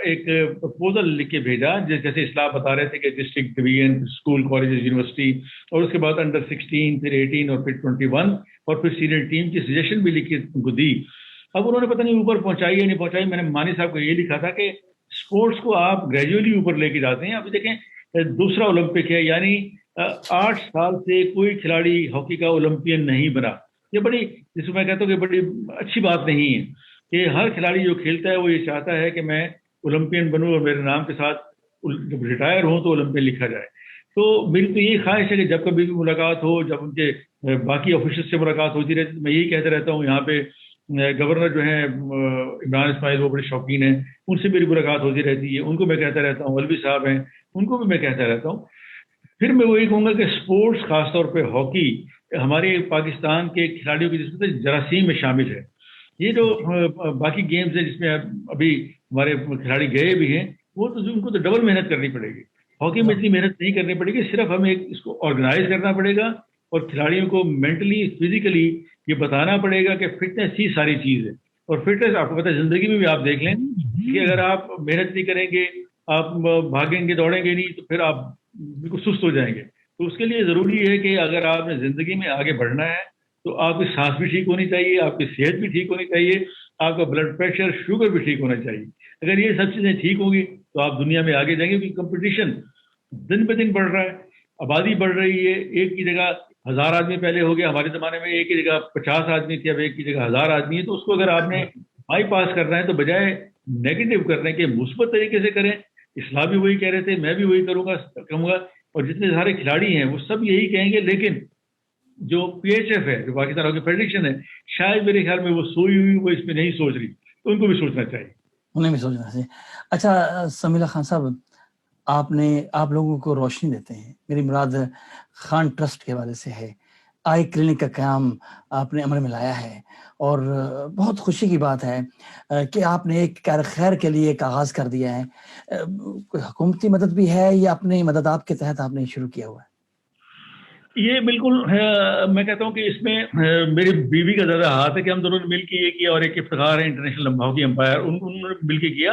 ایک پرپوزل لکھ کے بھیجا، جیسے اصلاح بتا رہے تھے کہ district division, school, colleges, university, اور اس کے بعد انڈر 16، پھر 18، اور پھر 21، اور پھر سینئر ٹیم کی سجیشن بھی لکھ کے ان کو دی. اب انہوں نے پتہ نہیں اوپر پہنچائی یا نہیں پہنچائی. میں نے مانی صاحب کو یہ لکھا تھا کہ اسپورٹس کو آپ گریجولی اوپر لے کے جاتے ہیں. ابھی دیکھیں، دوسرا اولمپک ہے، یعنی 8 سال سے کوئی کھلاڑی ہاکی کا اولمپئن نہیں بنا. یہ بڑی، جس کو میں کہتا ہوں کہ بڑی اچھی بات نہیں ہے کہ ہر کھلاڑی جو کھیلتا ہے وہ یہ چاہتا ہے کہ میں اولمپئن بنوں، اور میرے نام کے ساتھ جب ریٹائر ہوں تو اولمپئن لکھا جائے. تو میری تو یہی خواہش ہے کہ جب کبھی بھی ملاقات ہو، جب ان کے باقی آفیسر سے ملاقات ہوتی رہتی، میں یہی کہتا رہتا ہوں. یہاں پہ گورنر جو ہیں عمران اسماعیل، وہ بڑے شوقین ہیں، ان سے میری ملاقات ہوتی رہتی ہے. ان کو میں کہتا رہتا ہوں، علوی صاحب ہیں، ان کو بھی میں کہتا رہتا ہوں. پھر میں وہی کہوں گا کہ اسپورٹس، خاص طور پہ ہاکی، ہمارے پاکستان کے کھلاڑیوں کی جس میں جراثیم میں شامل ہے. یہ جو باقی گیمز ہیں جس میں ابھی ہمارے کھلاڑی گئے بھی ہیں، وہ تو ان کو تو ڈبل محنت کرنی پڑے گی. ہاکی میں اتنی محنت نہیں کرنی پڑے گی، صرف ہمیں اس کو آرگنائز کرنا پڑے گا، اور کھلاڑیوں کو مینٹلی، فزیکلی یہ بتانا پڑے گا کہ فٹنس ہی ساری چیز ہے. اور فٹنس آپ کو پتہ ہے، زندگی میں بھی آپ دیکھ لیں کہ اگر آپ محنت نہیں کریں گے، آپ بھاگیں گے، دوڑیں گے نہیں، تو پھر آپ بالکل سست ہو جائیں گے. تو اس کے لیے ضروری ہے کہ اگر آپ نے زندگی میں آگے بڑھنا ہے تو آپ کی سانس بھی ٹھیک ہونی چاہیے، آپ کی صحت بھی ٹھیک ہونی چاہیے، آپ کا بلڈ پریشر، شوگر بھی ٹھیک ہونا چاہیے. اگر یہ سب چیزیں ٹھیک ہوں گی تو آپ دنیا میں آگے جائیں گے. کیونکہ کمپٹیشن دن بہ دن بڑھ رہا ہے، آبادی بڑھ رہی ہے. ایک کی جگہ 1000 آدمی پہلے ہو گیا، ہمارے زمانے میں ایک کی جگہ 50 آدمی تھے، اب ایک کی جگہ 1000 آدمی ہے. تو اس کو اگر آپ نے بائی پاس کرنا ہے تو بجائے نیگیٹو کرنے کے مثبت طریقے سے کریں. اصلاح بھی وہی کہہ رہے تھے، میں بھی وہی کہوں گا، اور جتنے سارے کھلاڑی ہیں وہ سب یہی کہیں گے. لیکن جو پی ایچ ایف ہے، جو پاکستان ہاکی فیڈریشن ہے، شاید میرے خیال میں وہ سوئی ہوئی، وہ اس میں نہیں سوچ رہی. تو ان کو بھی سوچنا چاہیے، انہیں بھی سوچنا چاہیے. اچھا سمیلہ خان صاحب، آپ لوگوں کو روشنی دیتے ہیں. میری مراد خان ٹرسٹ کے حوالے سے ہے. آئی کلینک کا قیام آپ نے عمل میں لایا ہے، اور بہت خوشی کی بات ہے کہ آپ نے ایک کار خیر کے لیے ایک آغاز کر دیا ہے. کوئی حکومتی مدد بھی ہے یا اپنی مدد آپ کے تحت آپ نے شروع کیا ہوا ہے؟ یہ بالکل میں کہتا ہوں کہ اس میں میری بیوی کا زیادہ ہاتھ ہے کہ ہم دونوں نے مل کے یہ کیا، اور ایک افتخار ہے انٹرنیشنل ہاکی امپائر، انہوں نے مل کے کیا.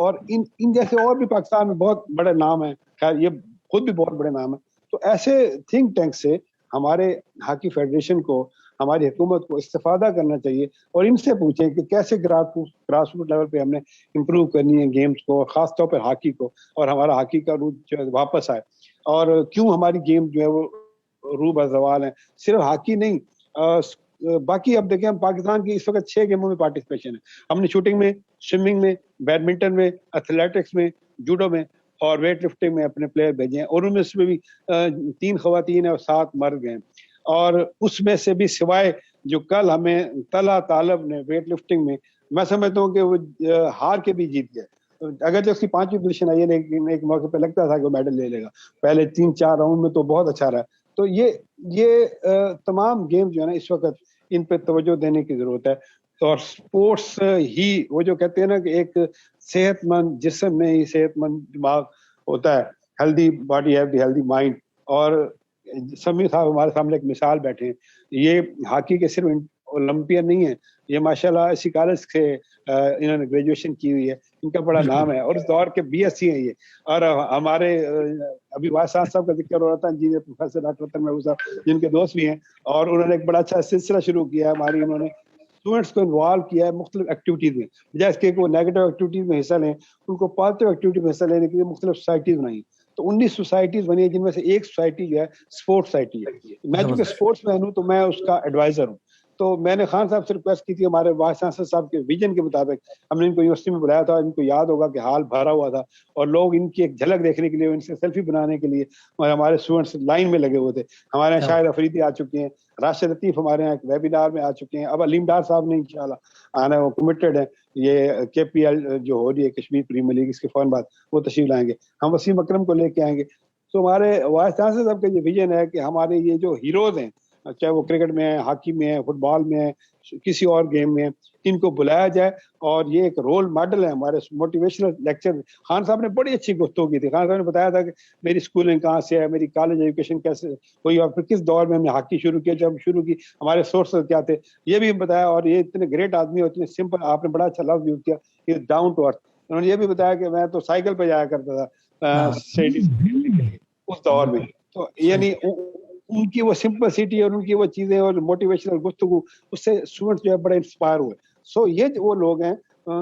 اور ان جیسے اور بھی پاکستان میں بہت بڑے نام ہیں, خیر یہ خود بھی بہت بڑے نام ہیں. تو ایسے تھنک ٹینک سے ہمارے ہاکی فیڈریشن کو, ہماری حکومت کو استفادہ کرنا چاہیے اور ان سے پوچھیں کہ کیسے گراس روٹ لیول پہ ہم نے امپروو کرنی ہے گیمز کو, خاص طور پر ہاکی کو, اور ہمارا ہاکی کا روح جو ہے واپس آئے. اور کیوں ہماری گیم جو ہے وہ روح بزوال ہے, صرف ہاکی نہیں, باقی اب دیکھیں ہم پاکستان کی اس وقت 6 گیموں میں پارٹیسپیشن ہے. ہم نے شوٹنگ میں, سوئمنگ میں, بیڈمنٹن میں, ایتھلیٹکس میں, جوڈو میں اور ویٹ لفٹنگ میں اپنے پلیئر بھیجے ہیں, اور ان میں سے بھی 3 خواتین ہیں اور 7 مرد ہیں. اور اس میں سے بھی سوائے جو کل ہمیں طلحہ طالب نے ویٹ لفٹنگ میں سمجھتا ہوں کہ وہ ہار کے بھی جیت گئے. اگر جو اس کی 5ویں پوزیشن آئی ہے, لیکن ایک موقع پہ لگتا تھا کہ وہ میڈل لے لے گا, پہلے 3-4 راؤنڈ میں تو بہت اچھا رہا. تو یہ تمام گیم جو ہے نا اس وقت ان پہ توجہ دینے کی ضرورت ہے. اور سپورٹس ہی وہ جو کہتے ہیں نا کہ ایک صحت مند جسم میں ہی صحت مند دماغ ہوتا ہے, healthy body have the healthy mind. اور سمیع صاحب ہمارے سامنے ایک مثال بیٹھے ہیں, یہ ہاکی کے صرف اولمپئن نہیں ہیں, یہ ماشاءاللہ اسی کالج سے انہوں نے گریجویشن کی ہوئی ہے, ان کا بڑا نام ہے, اور اس دور کے BSc ہیں یہ. اور ہمارے ابھی واسطہ صاحب کا ذکر ہو رہا تھا, جی پروفیسر ڈاکٹر رتن محبوب صاحب جن کے دوست بھی ہیں, اور انہوں نے ایک بڑا اچھا سلسلہ شروع کیا ہے ہماری, انہوں نے اسٹوڈنٹس کو انوالو کیا ہے مختلف ایکٹیویٹیز میں, بجائے اس کے وہ نیگیٹو ایکٹیویٹیز میں حصہ لیں, ان کو پازیٹیو ایکٹیویٹی میں حصہ لینے کے لیے مختلف سوسائٹیز بنائی. تو 19 سوسائٹیز بنی ہے, جن میں سے ایک سوسائٹی جو ہے اسپورٹس سوسائٹی ہے. میں چونکہ اسپورٹس مین ہوں تو میں اس کا ایڈوائزر ہوں. تو میں نے خان صاحب سے ریکویسٹ کی تھی, ہمارے وائس چانسلر صاحب کے ویژن کے مطابق ہم نے ان کو یونیورسٹی میں بلایا تھا. ان کو یاد ہوگا کہ ہال بھرا ہوا تھا, اور لوگ ان کی ایک جھلک دیکھنے کے لیے, ان سے سیلفی بنانے کے لیے ہمارے اسٹوڈنٹس لائن میں لگے ہوئے تھے. ہمارے یہاں شاہد افریدی آ چکے ہیں, راشد لطیف ہمارے یہاں ایک ویبینار میں آ چکے ہیں, اب علیم ڈار صاحب نے انشاءاللہ آنا ہے, وہ کمیٹڈ ہیں. یہ KPL جو ہو رہی ہے کشمیر پریمیئر لیگ, اس کے فوراً بعد وہ تشریف لائیں گے. ہم وسیم اکرم کو لے کے آئیں گے. تو ہمارے وائس چانسلر صاحب کا یہ ویژن ہے کہ ہمارے یہ جو ہیروز ہیں, چاہے وہ کرکٹ میں ہیں, ہاکی میں ہیں, فٹ بال میں ہیں, کسی اور گیم میں ہیں, ان کو بلایا جائے. اور یہ ایک رول ماڈل ہے ہمارے موٹیویشنل لیکچر. خان صاحب نے بڑی اچھی گفتگو کی تھی. خان صاحب نے بتایا تھا کہ میری اسکولنگ کہاں سے ہے, میری کالج ایجوکیشن کیسے ہوئی, اور پھر کس دور میں ہم نے ہاکی شروع کیا, جب شروع کی ہمارے سورسز کیا تھے, یہ بھی بتایا. اور یہ اتنے گریٹ آدمی اور اتنے سمپل, آپ نے بڑا اچھا لفظ یوز کیا, یہ ڈاؤن ٹو ارتھ. انہوں نے یہ بھی بتایا کہ میں تو سائیکل پہ جایا کرتا تھا اس دور میں. تو یعنی ان کی وہ سمپلسٹی اور ان کی وہ چیزیں اور موٹیویشنل گفتگو, اس سے اسٹوڈنٹس جو ہے بڑے انسپائر ہوئے. سو یہ وہ لوگ ہیں,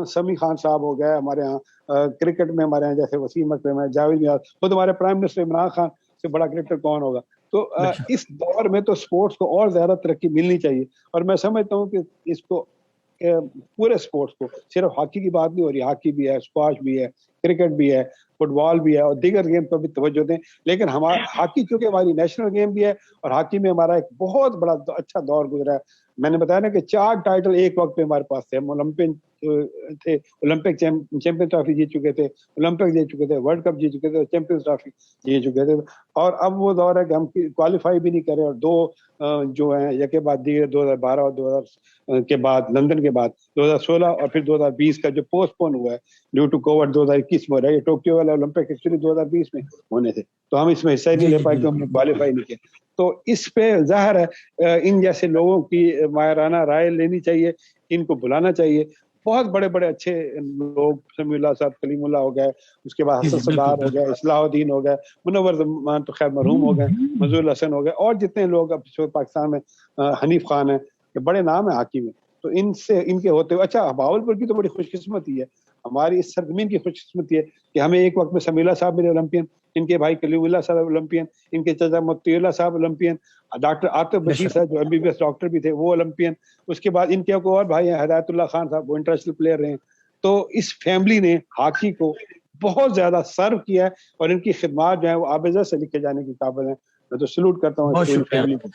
سمیع خان صاحب ہو گئے ہمارے یہاں کرکٹ میں, ہمارے یہاں جیسے وسیم اکرم ہے, جاوید نیاز, خود ہمارے پرائم منسٹر عمران خان سے بڑا کرکٹر کون ہوگا. تو اس دور میں تو سپورٹس کو اور زیادہ ترقی ملنی چاہیے. اور میں سمجھتا ہوں کہ اس کو پورے سپورٹس کو, صرف ہاکی کی بات نہیں ہو رہی, ہاکی بھی ہے, اسکواش بھی ہے, کرکٹ بھی ہے, فٹ بال بھی ہے, اور دیگر گیم پر بھی توجہ دیں. لیکن ہمارا ہاکی چونکہ ہماری نیشنل گیم بھی ہے, اور ہاکی میں ہمارا ایک بہت بڑا اچھا دور گزرا ہے. میں نے بتایا نا کہ 4 ٹائٹل ایک وقت پہ ہمارے پاس تھے. ہم اولمپئن تھے, اولمپک چیمپئن ٹرافی جیت چکے تھے, اولمپک جیت چکے تھے, ورلڈ کپ جیت چکے تھے, چیمپئنز ٹرافی جیت چکے تھے. اور اب وہ دور ہے کہ ہم کوالیفائی بھی نہیں کرے, اور 2 جو ہیں یک بعد دیگر 2012 اور 2000 کے بعد, لندن کے بعد 2016 اور پھر 2020 کا جو پوسٹ پون ہوا ہے ڈیو ٹو کووڈ 2021 میں ہو رہا ہے. یہ ٹوکیو والا اولمپک ایکچولی 2020 میں ہونے تھے, تو ہم اس میں حصہ ہی نہیں لے پائے کہ ہم نے کوالیفائی نہیں کیا. تو اس پہ ظاہر ہے ان جیسے لوگوں کی ماہرانہ رائے لینی چاہیے, ان کو بلانا چاہیے. بہت بڑے بڑے اچھے لوگ, سمیع اللہ صاحب, کلیم اللہ ہو گئے, اس کے بعد حسن صدار ہو گئے, اصلاح الدین ہو گئے, منور زمان تو خیر مرحوم ہو گئے, منظور الحسن ہو گئے, اور جتنے لوگ اب پاکستان میں, حنیف خان ہیں, یہ بڑے نام ہیں ہاکی میں. تو ان سے ان کے ہوتے ہوئے, اچھا بہاولپور کی تو بڑی خوش قسمتی ہے, ہماری اس سرزمین کی خوش قسمتی ہے کہ ہمیں ایک وقت میں سمیع اللہ صاحب میرے اولمپئن, ان کے بھائی کلیم اللہ صاحب اولمپئن, ان کے چچا مفتی اللہ صاحب اولمپئن, ڈاکٹر عاطف بشیر صاحب جو MBBS ڈاکٹر بھی تھے وہ اولمپئن. اس کے بعد ان کے اور بھائی ہیں ہدایت اللہ خان صاحب, وہ انٹرنیشنل پلیئر رہے. تو اس فیملی نے ہاکی کو بہت زیادہ سرو کیا ہے, اور ان کی خدمات جو ہیں وہ آبزہ سے لکھے جانے کی قابل ہیں. میں تو سلوٹ کرتا ہوں اس فیملی کو.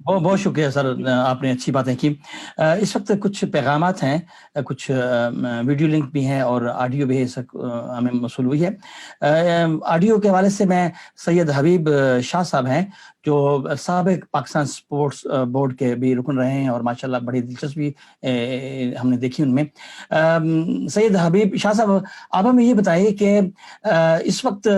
بہت شکریہ سر, آپ نے اچھی باتیں کی. اس وقت کچھ پیغامات ہیں, کچھ ویڈیو لنک بھی ہیں اور آڈیو بھی ہمیں موصول ہوئی ہے. آڈیو کے حوالے سے میں سید حبیب شاہ صاحب ہیں جو سابق پاکستان سپورٹس بورڈ کے بھی رکن رہے ہیں, اور ماشاءاللہ بڑی دلچسپی ہم نے دیکھی ان میں. سید حبیب شاہ صاحب, آپ ہمیں یہ بتائیے کہ اس وقت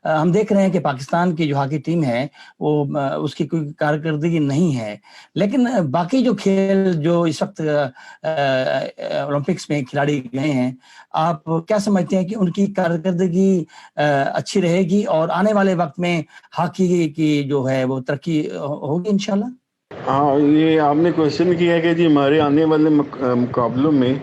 ہم دیکھ رہے ہیں کہ پاکستان کی جو ہاکی ٹیم ہے وہ اس کی کوئی کارکردگی نہیں نہیں ہے, لیکن باقی جو کھیل جو اس وقت اولمپکس میں کھلاڑی گئے ہیں, آپ کیا سمجھتے ہیں کہ ان کی کارکردگی اچھی رہے گی اور آنے والے وقت میں ہاکی کی جو ہے وہ ترقی ہوگی انشاءاللہ؟ ہاں, یہ آپ نے کویشچن کیا ہے کہ جی ہمارے آنے والے مقابلوں میں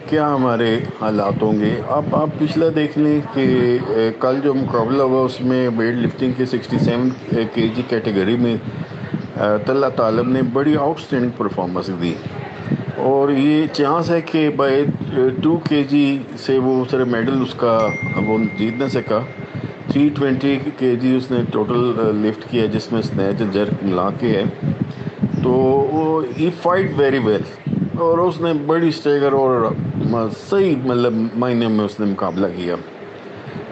کیا ہمارے حالات ہوں گے. آپ پچھلا دیکھ لیں کہ کل جو مقابلہ ہوا اس میں ویٹ لفٹنگ کے 67 kg کیٹیگری میں طلحہ طالب نے بڑی آؤٹ اسٹینڈنگ پرفارمنس دی, اور یہ چانس ہے کہ بائی 2 kg سے وہ سر میڈل اس کا وہ جیت نہ سکا. 320 kg اس نے ٹوٹل لفٹ کیا, جس میں اسنیچ جرک ملا کے ہے. تو وہ ہی فائٹ ویری ویل, اور اس نے بڑی اسٹیگر اور صحیح مطلب معنی میں اس نے مقابلہ کیا,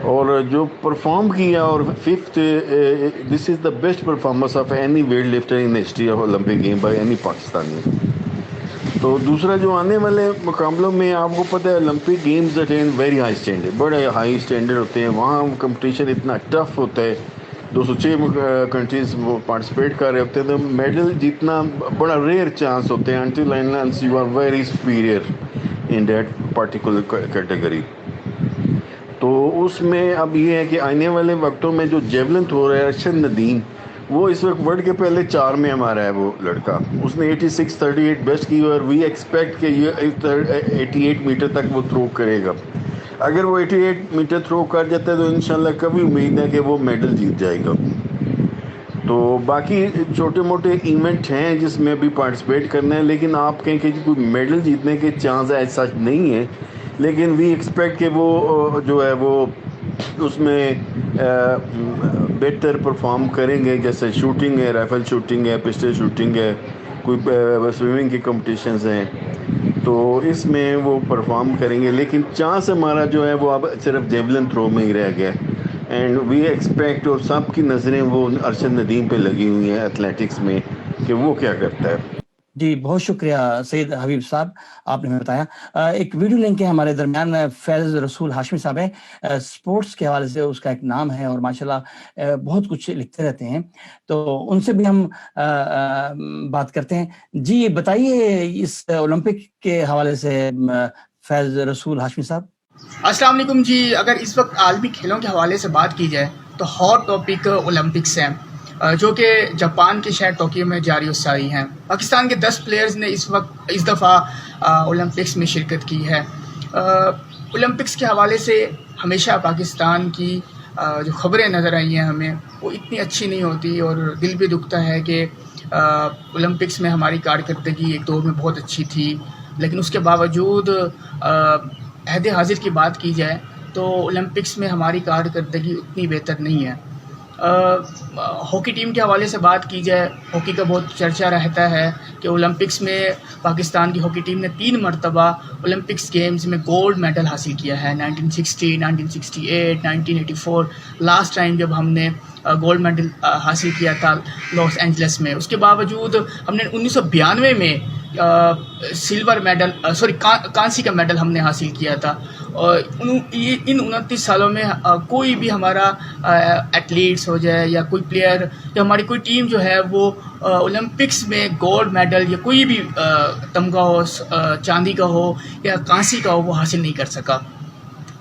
اور جو پرفارم کیا, اور 5th this is the best performance of any weight lifter in history of Olympic game by any Pakistani. تو دوسرا جو آنے والے مقابلوں میں آپ کو پتہ ہے Olympic games eighteen very high standard, بڑے ہائی اسٹینڈرڈ ہوتے ہیں. وہاں کمپٹیشن اتنا ٹف ہوتا ہے, 206 کنٹریز وہ پارٹیسپیٹ کر رہے ہوتے ہیں, تو میڈل جیتنا بڑا ریئر چانس ہوتے ہیں until unless you are very superior in that particular category. تو اس میں اب یہ ہے کہ آنے والے وقتوں میں جو جیولن تھرو ہے ارشد ندیم, وہ اس وقت ورلڈ کے پہلے 4 میں ہمارا ہے وہ لڑکا. اس نے 86-38 بیسٹ کی, اور وی ایکسپیکٹ کہ یہ 88 میٹر تک وہ تھرو کرے گا. اگر وہ 88 میٹر تھرو کر جاتا ہے تو انشاءاللہ کبھی امید ہے کہ وہ میڈل جیت جائے گا. تو باقی چھوٹے موٹے ایونٹ ہیں جس میں بھی پارٹیسپیٹ کرنا ہے, لیکن آپ کہیں کہ کوئی میڈل جیتنے کے چانس ایسا سچ نہیں ہے, لیکن وی ایکسپیکٹ کہ وہ جو ہے وہ اس میں بہتر پرفارم کریں گے. جیسے شوٹنگ ہے, رائفل شوٹنگ ہے, پسٹل شوٹنگ ہے, کوئی سوئمنگ کی کمپٹیشنز ہیں, تو اس میں وہ پرفارم کریں گے. لیکن چانس ہمارا جو ہے وہ اب صرف جیولن تھرو میں ہی رہ گیا, اینڈ وی ایکسپیکٹ, اور سب کی نظریں وہ ارشد ندیم پہ لگی ہوئی ہیں ایتھلیٹکس میں کہ وہ کیا کرتا ہے. جی بہت شکریہ سید حبیب صاحب, آپ نے ہمیں بتایا. ایک ویڈیو لنک ہے ہمارے درمیان, فیض رسول ہاشمی صاحب ہیں, سپورٹس کے حوالے سے اس کا ایک نام ہے اور ماشاءاللہ بہت کچھ لکھتے رہتے ہیں, تو ان سے بھی ہم بات کرتے ہیں. جی بتائیے اس اولمپک کے حوالے سے فیض رسول ہاشمی صاحب. السلام علیکم جی. اگر اس وقت عالمی کھیلوں کے حوالے سے بات کی جائے تو ہاٹ ٹاپک اولمپکس ہیں, جو کہ جاپان کے شہر ٹوکیو میں جاری و ساری ہیں. پاکستان کے 10 پلیئرز نے اس دفعہ اولمپکس میں شرکت کی ہے. اولمپکس کے حوالے سے ہمیشہ پاکستان کی جو خبریں نظر آئی ہیں ہمیں, وہ اتنی اچھی نہیں ہوتی, اور دل بھی دکھتا ہے کہ اولمپکس میں ہماری کارکردگی ایک دور میں بہت اچھی تھی, لیکن اس کے باوجود عہد حاضر کی بات کی جائے تو اولمپکس میں ہماری کارکردگی اتنی بہتر نہیں ہے. ہاکی ٹیم کے حوالے سے بات کی جائے, ہاکی کا بہت چرچا رہتا ہے کہ اولمپکس میں پاکستان کی ہاکی ٹیم نے 3 مرتبہ اولمپکس گیمز میں گولڈ میڈل حاصل کیا ہے. 1960, 1968, 1984 لاسٹ ٹائم جب ہم نے گولڈ میڈل حاصل کیا تھا لاس اینجلس میں. اس کے باوجود ہم نے 1992 میں سلور میڈل کانسی کا میڈل ہم نے حاصل کیا تھا. اور ان 29 سالوں میں کوئی بھی ہمارا ایتھلیٹس ہو جائے یا کوئی پلیئر یا ہماری کوئی ٹیم جو ہے وہ اولمپکس میں گولڈ میڈل یا کوئی بھی تمغہ ہو, چاندی کا ہو یا کانسی کا ہو, وہ حاصل نہیں کر سکا.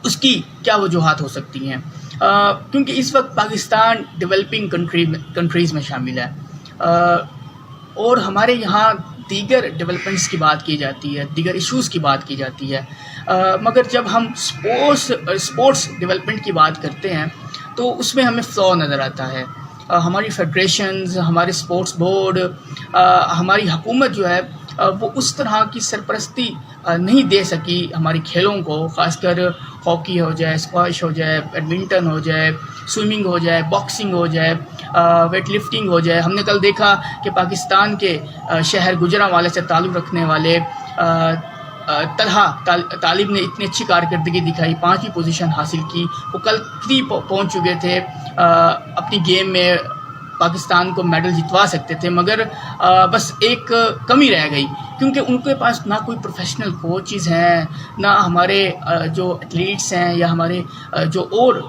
اس کی کیا وجوہات ہو سکتی ہیں؟ کیونکہ اس وقت پاکستان ڈیولپنگ کنٹریز میں شامل ہے, اور ہمارے یہاں دیگر ڈیولپمنٹس کی بات کی جاتی ہے, دیگر ایشوز کی بات کی جاتی ہے, مگر جب ہم اسپورٹس ڈیولپمنٹ کی بات کرتے ہیں تو اس میں ہمیں فلاء نظر آتا ہے. ہماری فیڈریشنز, ہمارے اسپورٹس بورڈ, ہماری حکومت جو ہے وہ اس طرح کی سرپرستی نہیں دے سکی ہماری کھیلوں کو, خاص کر ہاکی ہو جائے, اسکواش ہو جائے, بیڈمنٹن ہو جائے, سوئمنگ ہو جائے, باکسنگ ہو جائے, ویٹ لفٹنگ ہو جائے. ہم نے کل دیکھا کہ پاکستان کے شہر گجرانوالے سے تعلق رکھنے والے طلحہ طالب نے اتنی اچھی کارکردگی دکھائی, 5ویں پوزیشن حاصل کی. وہ کل 3 پہنچ چکے تھے اپنی گیم میں پاکستان کو میڈل جتوا سکتے تھے، مگر بس ایک کمی رہ گئی، کیونکہ ان کے پاس نہ کوئی پروفیشنل کوچز ہیں، نہ ہمارے جو ایتھلیٹس ہیں یا ہمارے جو اور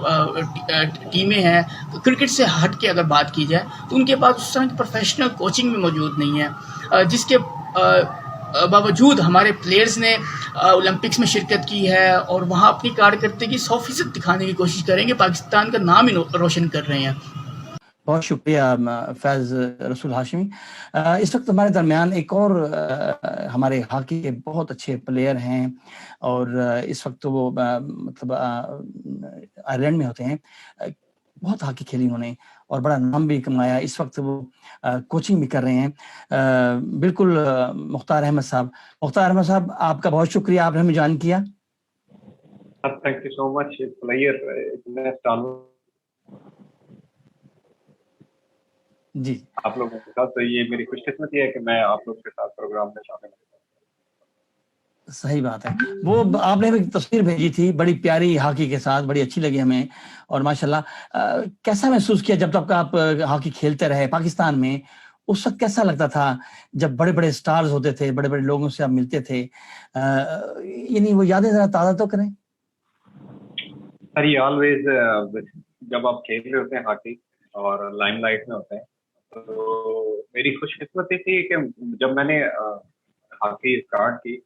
ٹیمیں ہیں کرکٹ سے ہٹ کے اگر بات کی جائے تو ان کے پاس اس طرح کی پروفیشنل کوچنگ بھی موجود نہیں ہے، جس کے باوجود ہمارے پلیئرز نے اولمپکس میں شرکت کی ہے اور وہاں اپنی کارکردگی 100% دکھانے کی کوشش کریں گے، پاکستان کا نام ہی روشن کر رہے ہیں۔ بہت شکریہ فیض رسول ہاشمی۔ اس وقت ہمارے درمیان ایک اور ہمارے ہاکی کے بہت اچھے پلیئر ہیں اور اس وقت وہ مطلب آئرلینڈ میں ہوتے ہیں، بہت ہاکی کھیلی انہوں نے اور بڑا نام بھی کمایا، اس وقت وہ کوچنگ بھی کر رہے ہیں، بالکل مختار احمد صاحب۔ مختار احمد صاحب، آپ کا بہت شکریہ، آپ نے ہمیں جوائن کیا۔ Thank you so much. It's pleasure. جی آپ لوگوں کے ساتھ، تو یہ میری خوش قسمتی ہے کہ میں آپ لوگوں کے ساتھ پروگرام میں شامل ہوں۔ صحیح بات ہے، وہ آپ نے ایک تصویر بھیجی تھی بڑی پیاری ہاکی کے ساتھ، بڑی اچھی لگی ہمیں، اور ماشاءاللہ کیسا محسوس کیا جب تک آپ ہاکی کھیلتے رہے پاکستان میں؟ اس وقت کیسا لگتا تھا جب بڑے بڑے سٹارز ہوتے تھے، بڑے بڑے لوگوں سے آپ ملتے تھے؟ یعنی وہ یادیں ذرا تازہ تو کریں۔ آلویز جب آپ کھیل رہے ہوتے ہیں ہاکی اور لائم لائٹ میں ہوتے ہیں، تو میری خوش قسمتی تھی کہ جب میں نے ہاکی اسٹارٹ کی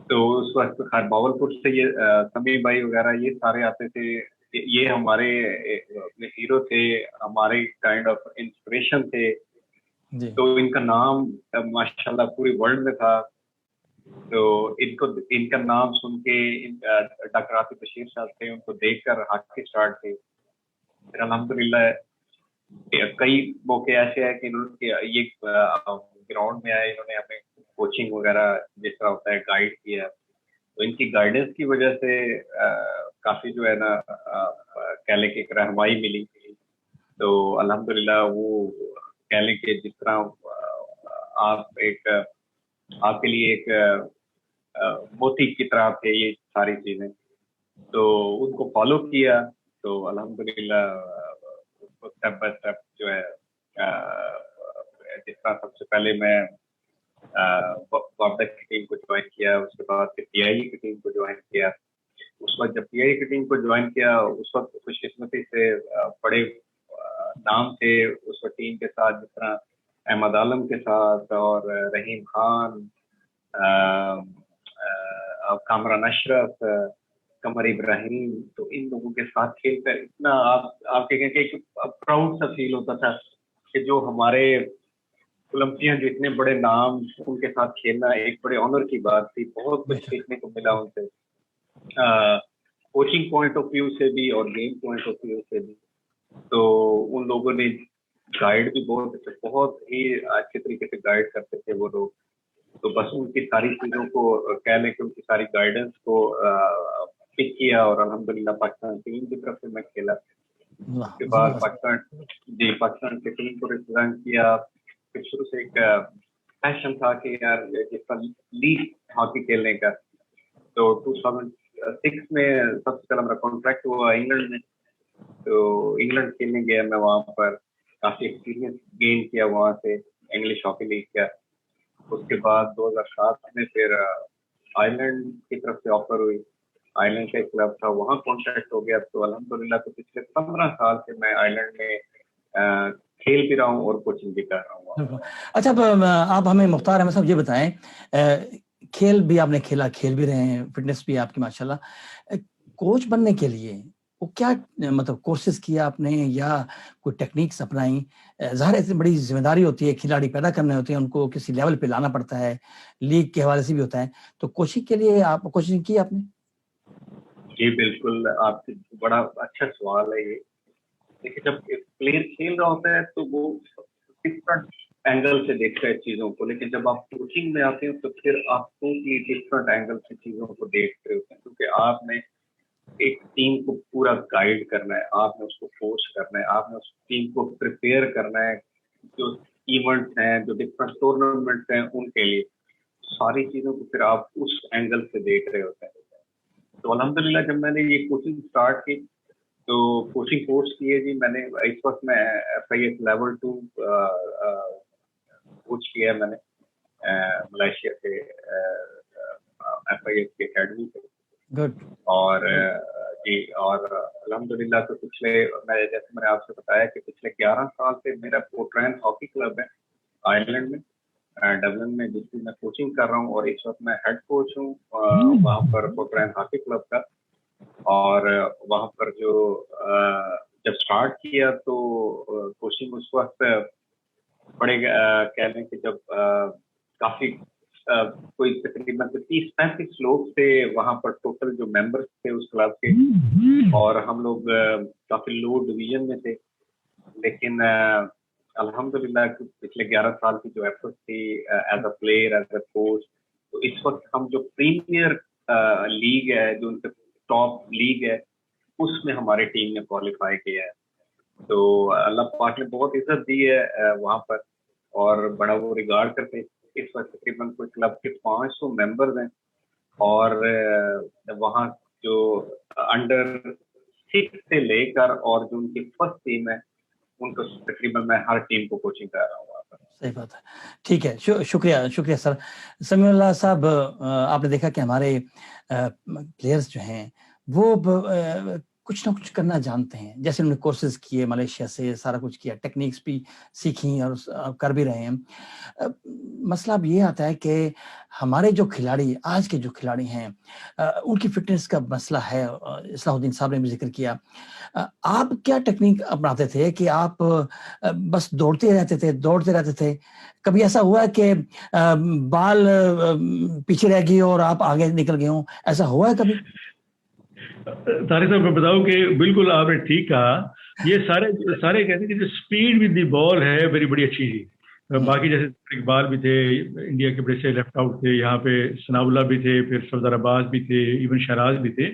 تو اس وقت خیر باول پور سے یہ سمیع بھائی وغیرہ یہ سارے آتے تھے، یہ ہمارے ہیرو تھے، ہمارے کائنڈ آف انسپریشن تھے، تو ان کا نام ماشاءاللہ پوری ورلڈ میں تھا۔ تو ان کا نام سن کے ڈاکٹر عاطف بشیر صاحب تھے، ان کو دیکھ کر ہاکی اسٹارٹ تھی۔ پھر الحمدللہ کئی موقع ایسے ہے کہ انہوں نے یہ گراؤنڈ میں آئے، انہوں نے ہمیں کوچنگ وغیرہ جس طرح ہوتا ہے گائیڈ کیا، تو ان کی گائیڈنس کی وجہ سے کافی جو ہے نا کہہ لیں کہ ایک رہنمائی ملی۔ تو الحمدللہ وہ کہہ لیں کہ جس طرح آپ کے لیے ایک موتی کی طرح تھے یہ ساری چیزیں، تو ان کو فالو کیا، تو الحمدللہ اسٹیپ بائی اسٹیپ جو ہے جس طرح سب سے پہلے میں وابڈا کی ٹیم کو جوائن کیا، اس کے بعد پھر پی آئی کی ٹیم کو جوائن کیا۔ اس وقت جب پی آئی کی ٹیم کو جوائن کیا اس وقت خوش قسمتی سے بڑے نام تھے اس وقت ٹیم کے ساتھ، جس طرح احمد عالم کے ساتھ اور رحیم خان، کامران اشرف، قمر ابراہیم، تو ان لوگوں کے ساتھ کھیل کر اتنا آپ کہیں کہ پراؤڈ سا فیل ہوتا تھا کہ جو ہمارے اولمپئن جو اتنے بڑے نام ان کے ساتھ کھیلنا ایک بڑے آنر کی بات تھی۔ بہت کچھ سیکھنے کو ملا ان سے، کوچنگ پوائنٹ آف ویو سے بھی اور گیم پوائنٹ آف ویو سے بھی۔ تو ان لوگوں نے گائیڈ بھی بہت ہی اچھے طریقے سے گائیڈ کرتے تھے وہ لوگ، تو بس ان کی ساری چیزوں کو کہہ لیں کہ ان کی ساری گائیڈنس کو پک کیا اور الحمدللہ پاکستان ٹیم کی طرف سے میں کھیلا۔ اس کے بعد پاکستان کی ٹیم کو ریپرزینٹ کیا۔ پھر شروع سے ایک پیشن تھا کہ یار جس طرح لیگ ہاکی کھیلنے کا، تو 2006 میں سب سے پہلا میرا کانٹریکٹ ہوا انگلینڈ میں، تو انگلینڈ کھیلنے گیا میں، وہاں پر کافی ایکسپیرینس گین کیا وہاں سے انگلش ہاکی لیگ کا۔ اس کے بعد 2007 میں پھر آئرلینڈ کی طرف سے آفر ہوئی، آئرلینڈ کا ایک کلب تھا وہاں کانٹیکٹ ہو گیا، تو الحمدللہ تو پچھلے 15 سال سے میں آئرلینڈ میں کھیل بھی رہا ہوں اور کوچنگ بھی کر رہا ہوں۔ اچھا، آپ ہمیں مختار احمد صاحب یہ بتائیں، کھیل بھی آپ نے کھیلا، کھیل بھی رہے ہیں، فٹنس بھی آپ کی ماشاءاللہ، کوچ بننے کے لیے وہ کیا مطلب کورسز کیا آپ نے یا کوئی ٹیکنیکس اپنائی؟ ظاہر ہے اتنی بڑی ذمہ داری ہوتی ہے، کھلاڑی پیدا کرنے ہوتے ہیں، ان کو کسی لیول پہ لانا پڑتا ہے، لیگ کے حوالے سے بھی ہوتا ہے، تو کوچنگ کے لیے آپ کوچنگ کی آپ نے؟ جی بالکل، آپ بڑا اچھا سوال ہے یہ۔ دیکھیے جب ایک پلیئر کھیل رہا ہوتا ہے تو وہ ڈفرنٹ اینگل سے دیکھتا ہے چیزوں کو، لیکن جب آپ کوچنگ میں آتے ہیں تو پھر آپ ٹوٹلی ڈفرنٹ اینگل سے چیزوں کو دیکھ رہے ہوتے ہیں، کیونکہ آپ نے ایک ٹیم کو پورا گائیڈ کرنا ہے، آپ نے اس کو کوچ کرنا ہے، آپ نے اس ٹیم کو پریپیئر کرنا ہے جو ایونٹس ہیں، جو ڈفرنٹ ٹورنامنٹس ہیں ان کے لیے، ساری چیزوں کو پھر آپ اس اینگل سے دیکھ رہے ہوتے ہیں۔ تو الحمدللہ جب میں نے یہ کوچنگ اسٹارٹ کی تو کوچنگ کورس کیے جی میں نے. اس وقت میں FIS لیول 2 کوچ کیا ہے میں نے ملائیشیا سے FIS کی اکیڈمی سے. گڈ. اور جی اور الحمدللہ تو پچھلے جیسے میں نے آپ سے بتایا کہ پچھلے 11 سال سے میرا پورٹرین ہاکی کلب ہے آئرلینڈ میں ڈبلن میں, جس کی میں کوچنگ کر رہا ہوں, اور اس وقت میں ہیڈ کوچ ہوں وہاں پر پورٹرین ہاکی کلب کا. اور وہاں پر جو جب سٹارٹ کیا تو کوچنگ اس وقت بڑے کہہ لیں کہ جب کافی کوئی تقریباً 30-35 لوگ تھے وہاں پر ٹوٹل جو ممبرس تھے اس کلب کے, اور ہم لوگ کافی لو ڈویژن میں تھے. لیکن الحمدللہ پچھلے 11 سال کی جو ایفرٹ تھی as a player as a coach, تو اس وقت ہم جو پریمیئر لیگ ہے جو ان کے ٹاپ لیگ ہے اس میں ہماری ٹیم نے کوالیفائی کیا ہے. تو اللہ پاک نے بہت عزت دی ہے وہاں پر اور بڑا وہ ریگارڈ کرتے. اس وقت تقریباً کوئی کلب کے 500 ممبرز ہیں, اور وہاں جو انڈر 6 سے لے کر اور جو ان کی فرسٹ ٹیم ہے ان کو تقریباً میں ہر ٹیم کو کوچنگ کر رہا ہوں وہاں پر. صحیح بات ہے. ٹھیک ہے, شکریہ سر. سمیع اللہ صاحب, آپ نے دیکھا کہ ہمارے پلیئرز جو ہیں وہ کچھ نہ کچھ کرنا جانتے ہیں. جیسے انہوں نے کورسز کیے ملیشیا سے, سارا کچھ کیا, ٹیکنیکس بھی سیکھیں اور کر بھی رہے ہیں. مسئلہ اب یہ آتا ہے کہ ہمارے جو کھلاڑی, آج کے جو کھلاڑی ہیں, ان کی فٹنس کا مسئلہ ہے. اصلاح الدین صاحب نے بھی ذکر کیا. آپ کیا ٹیکنیک اپناتے تھے کہ آپ بس دوڑتے رہتے تھے؟ کبھی ایسا ہوا ہے کہ بال پیچھے رہ گئی اور آپ آگے نکل گئے ہوں, ایسا ہوا ہے کبھی؟ طارق صاحب میں بتاؤں کہ بالکل آپ نے ٹھیک کہا. یہ سارے کہتے ہیں کہ جو اسپیڈ ود دی بال ہے بڑی اچھی تھی. باقی جیسے اقبال بھی تھے انڈیا کے بڑے سے لیفٹ آؤٹ تھے, یہاں پہ ثناء اللہ بھی تھے, پھر سردار عباس بھی تھے, ایون شہراز بھی تھے.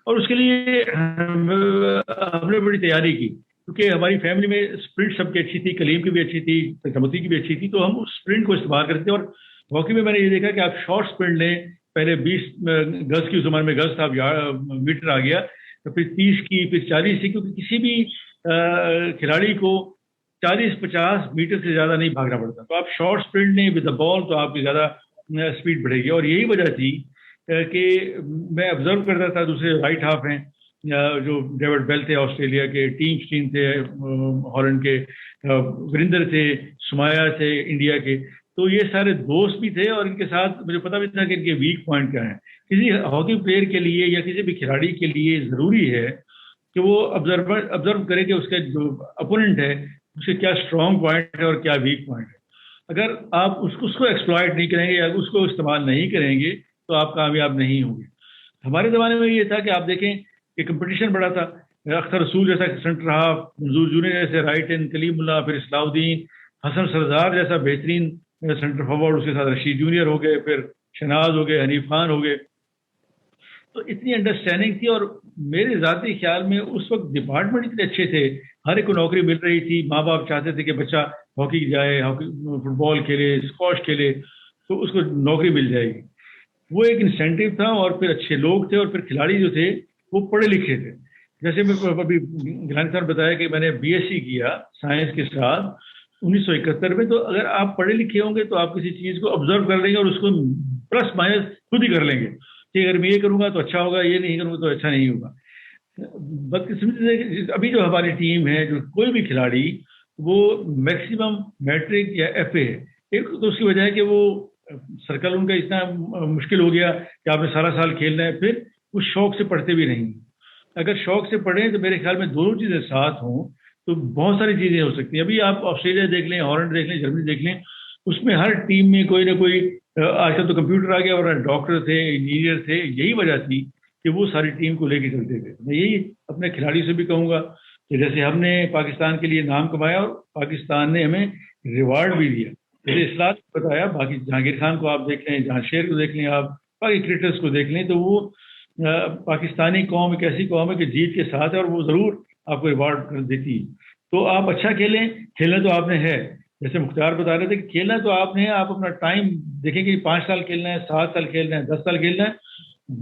اور اس کے لیے ہم نے بڑی تیاری کی کیونکہ ہماری فیملی میں اسپرنٹ سب کی اچھی تھی, کلیم کی بھی اچھی تھی, سمتی کی بھی اچھی تھی, تو ہم اس اسپرنٹ کو استعمال کرتے تھے. اور ہاکی میں نے یہ دیکھا کہ آپ شارٹ اسپرنٹ لیں, پہلے 20 گز کی, اس زمانے میں گز تھا, اب میٹر آ گیا, تو پھر 30 کی, پھر 40 کی, کیونکہ کسی بھی کھلاڑی کو 40-50 میٹر سے زیادہ نہیں بھاگنا پڑتا. تو آپ شارٹ اسپرنٹ لیں ود دا بال تو آپ کی زیادہ اسپیڈ بڑھے گی. اور یہی وجہ تھی کہ میں آبزرو کرتا تھا. دوسرے رائٹ ہاف ہیں جو ڈیوڈ بیل تھے آسٹریلیا کے, ٹیم اسٹین تھے ہالینڈ کے, وریندر تھے, سمایا تھے انڈیا کے, تو یہ سارے دوست بھی تھے. اور ان کے ساتھ مجھے پتا بھی تھا کہ ان کے ویک پوائنٹ کیا ہیں. کسی ہاکی پلیئر کے لیے یا کسی بھی کھلاڑی کے لیے ضروری ہے کہ وہ آبزرو کرے کہ اس کا جو اپوننٹ ہے اس کے کیا اسٹرانگ پوائنٹ ہے اور کیا ویک پوائنٹ ہے. اگر آپ اس کو ایکسپلائٹ نہیں کریں گے یا اس کو استعمال نہیں کریں گے تو آپ کامیاب نہیں ہوں گے. ہمارے زمانے میں یہ تھا کہ آپ دیکھیں کہ کمپٹیشن بڑا تھا. اختر رسول جیسا سینٹر ہاف, منظور جونیئر جیسے رائٹ اینڈ, کلیم اللہ, پھر اصلاح الدین, حسن سردار جیسا بہترین سینٹر فارورڈ, اس کے ساتھ رشید جونیئر ہو گئے, پھر شناز ہو گئے, حنیف خان ہو گئے. تو اتنی انڈرسٹینڈنگ تھی. اور میرے ذاتی خیال میں اس وقت ڈپارٹمنٹ اتنے اچھے تھے, ہر ایک کو نوکری مل رہی تھی. ماں باپ چاہتے تھے کہ بچہ ہاکی جائے, ہاکی فٹ بال کھیلے, اسکواش کھیلے, تو اس کو نوکری مل جائے گی. وہ ایک انسینٹیو تھا. اور پھر اچھے لوگ تھے, اور پھر کھلاڑی جو تھے وہ پڑھے لکھے تھے. جیسے میں ابھی گیلانی صاحب نے بتایا کہ میں نے BSc کیا سائنس کے ساتھ 1971 میں. تو اگر آپ پڑھے لکھے ہوں گے تو آپ کسی چیز کو آبزرو کر لیں گے اور اس کو پلس مائنس خود ہی کر لیں گے کہ اگر میں یہ کروں گا تو اچھا ہوگا, یہ نہیں کروں گا تو اچھا نہیں ہوگا. بدقسمتی سے ابھی جو ہماری ٹیم ہے, جو کوئی بھی کھلاڑی وہ میکسیمم میٹرک یا FA ہے. ایک تو اس کی وجہ ہے کہ وہ سرکل ان کا اتنا مشکل ہو گیا کہ آپ نے سارا سال کھیلنا ہے, پھر وہ شوق سے پڑھتے بھی نہیں. اگر شوق سے پڑھیں تو میرے خیال میں دونوں چیزیں ساتھ ہوں تو بہت ساری چیزیں ہو سکتی ہیں. ابھی آپ آسٹریلیا دیکھ لیں, ہالینڈ دیکھ لیں, جرمنی دیکھ لیں, اس میں ہر ٹیم میں کوئی نہ کوئی, آج کل تو کمپیوٹر آ گیا, اور ڈاکٹر تھے, انجینئر تھے. یہی وجہ تھی کہ وہ ساری ٹیم کو لے کے چلتے تھے. میں یہی اپنے کھلاڑی سے بھی کہوں گا کہ جیسے ہم نے پاکستان کے لیے نام کمایا اور پاکستان نے ہمیں ریوارڈ بھی دیا. جیسے اصلاح بتایا, باقی جہانگیر خان کو آپ دیکھ لیں, جہاں شیر کو دیکھ لیں, آپ باقی کرکٹرس کو دیکھ لیں, تو وہ پاکستانی قوم ایک ایسی قوم ہے کہ جیت کے ساتھ ہے اور وہ ضرور آپ کو ریوارڈ دیتی ہے. تو آپ اچھا کھیلیں, کھیلنا تو آپ نے ہے. جیسے مختار بتا رہے تھے کہ کھیلنا تو آپ نے, آپ اپنا ٹائم دیکھیں کہ 5 سال کھیلنا ہے, 7 سال کھیلنا ہے, 10 سال کھیلنا ہے,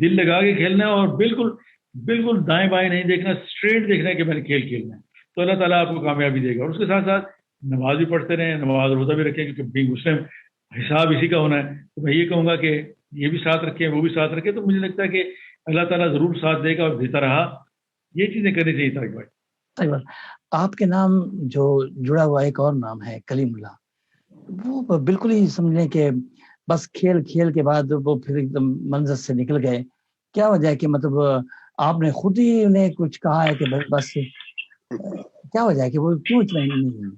دل لگا کے کھیلنا ہے, اور بالکل بالکل دائیں بائیں نہیں دیکھنا, اسٹریٹ دیکھنا ہے کہ میں نے کھیل کھیلنا ہے, تو اللہ تعالیٰ آپ کو کامیابی دے گا. اور اس کے ساتھ ساتھ نماز بھی پڑھتے رہیں, نماز روزہ بھی رکھیں, کیونکہ مسلم حساب اسی کا ہونا ہے. تو میں یہ کہوں گا کہ یہ بھی ساتھ رکھیں, وہ بھی ساتھ رکھیں, تو مجھے لگتا ہے کہ اللہ تعالیٰ ضرور ساتھ دے گا اور دیتا رہا. یہ چیزیں کرنی چاہیے طارق بھائی. طیب آپ کے نام جو جڑا ہوا ایک اور نام ہے کلیم اللہ, وہ بالکل ہی سمجھ لیں کہ بس کھیل کے بعد وہ پھر ایک دم منظر سے نکل گئے. کیا وجہ ہے کہ مطلب آپ نے خود ہی انہیں کچھ کہا ہے کہ بس کیا وجہ ہے کہ وہ کیوں اتنا نہیں؟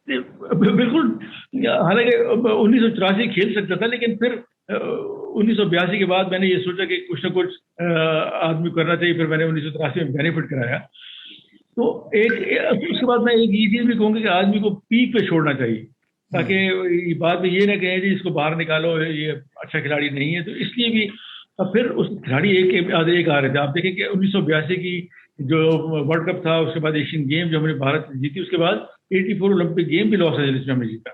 بالکل, حالانکہ 1984 کھیل سکتا تھا, لیکن پھر 1982 کے بعد میں نے یہ سوچا کہ کچھ نہ کچھ آدمی کرنا چاہیے. پھر میں نے 1983 میں بینیفٹ کرایا. تو اس کے بعد میں ایک یہ چیز بھی کہوں گا کہ آدمی کو پیک پہ چھوڑنا چاہیے, تاکہ بعد میں یہ نہ کہیں جی اس کو باہر نکالو, یہ اچھا کھلاڑی نہیں ہے. تو اس لیے بھی پھر اس کھلاڑی ایک آ رہے تھے. آپ دیکھیں کہ 1982 کی جو ورلڈ کپ تھا, اس کے بعد ایشین گیم جو ہم نے بھارت جیتی, اس کے بعد 84 اولمپک گیم بھی لاس اینجلس میں ہم نے جیتا.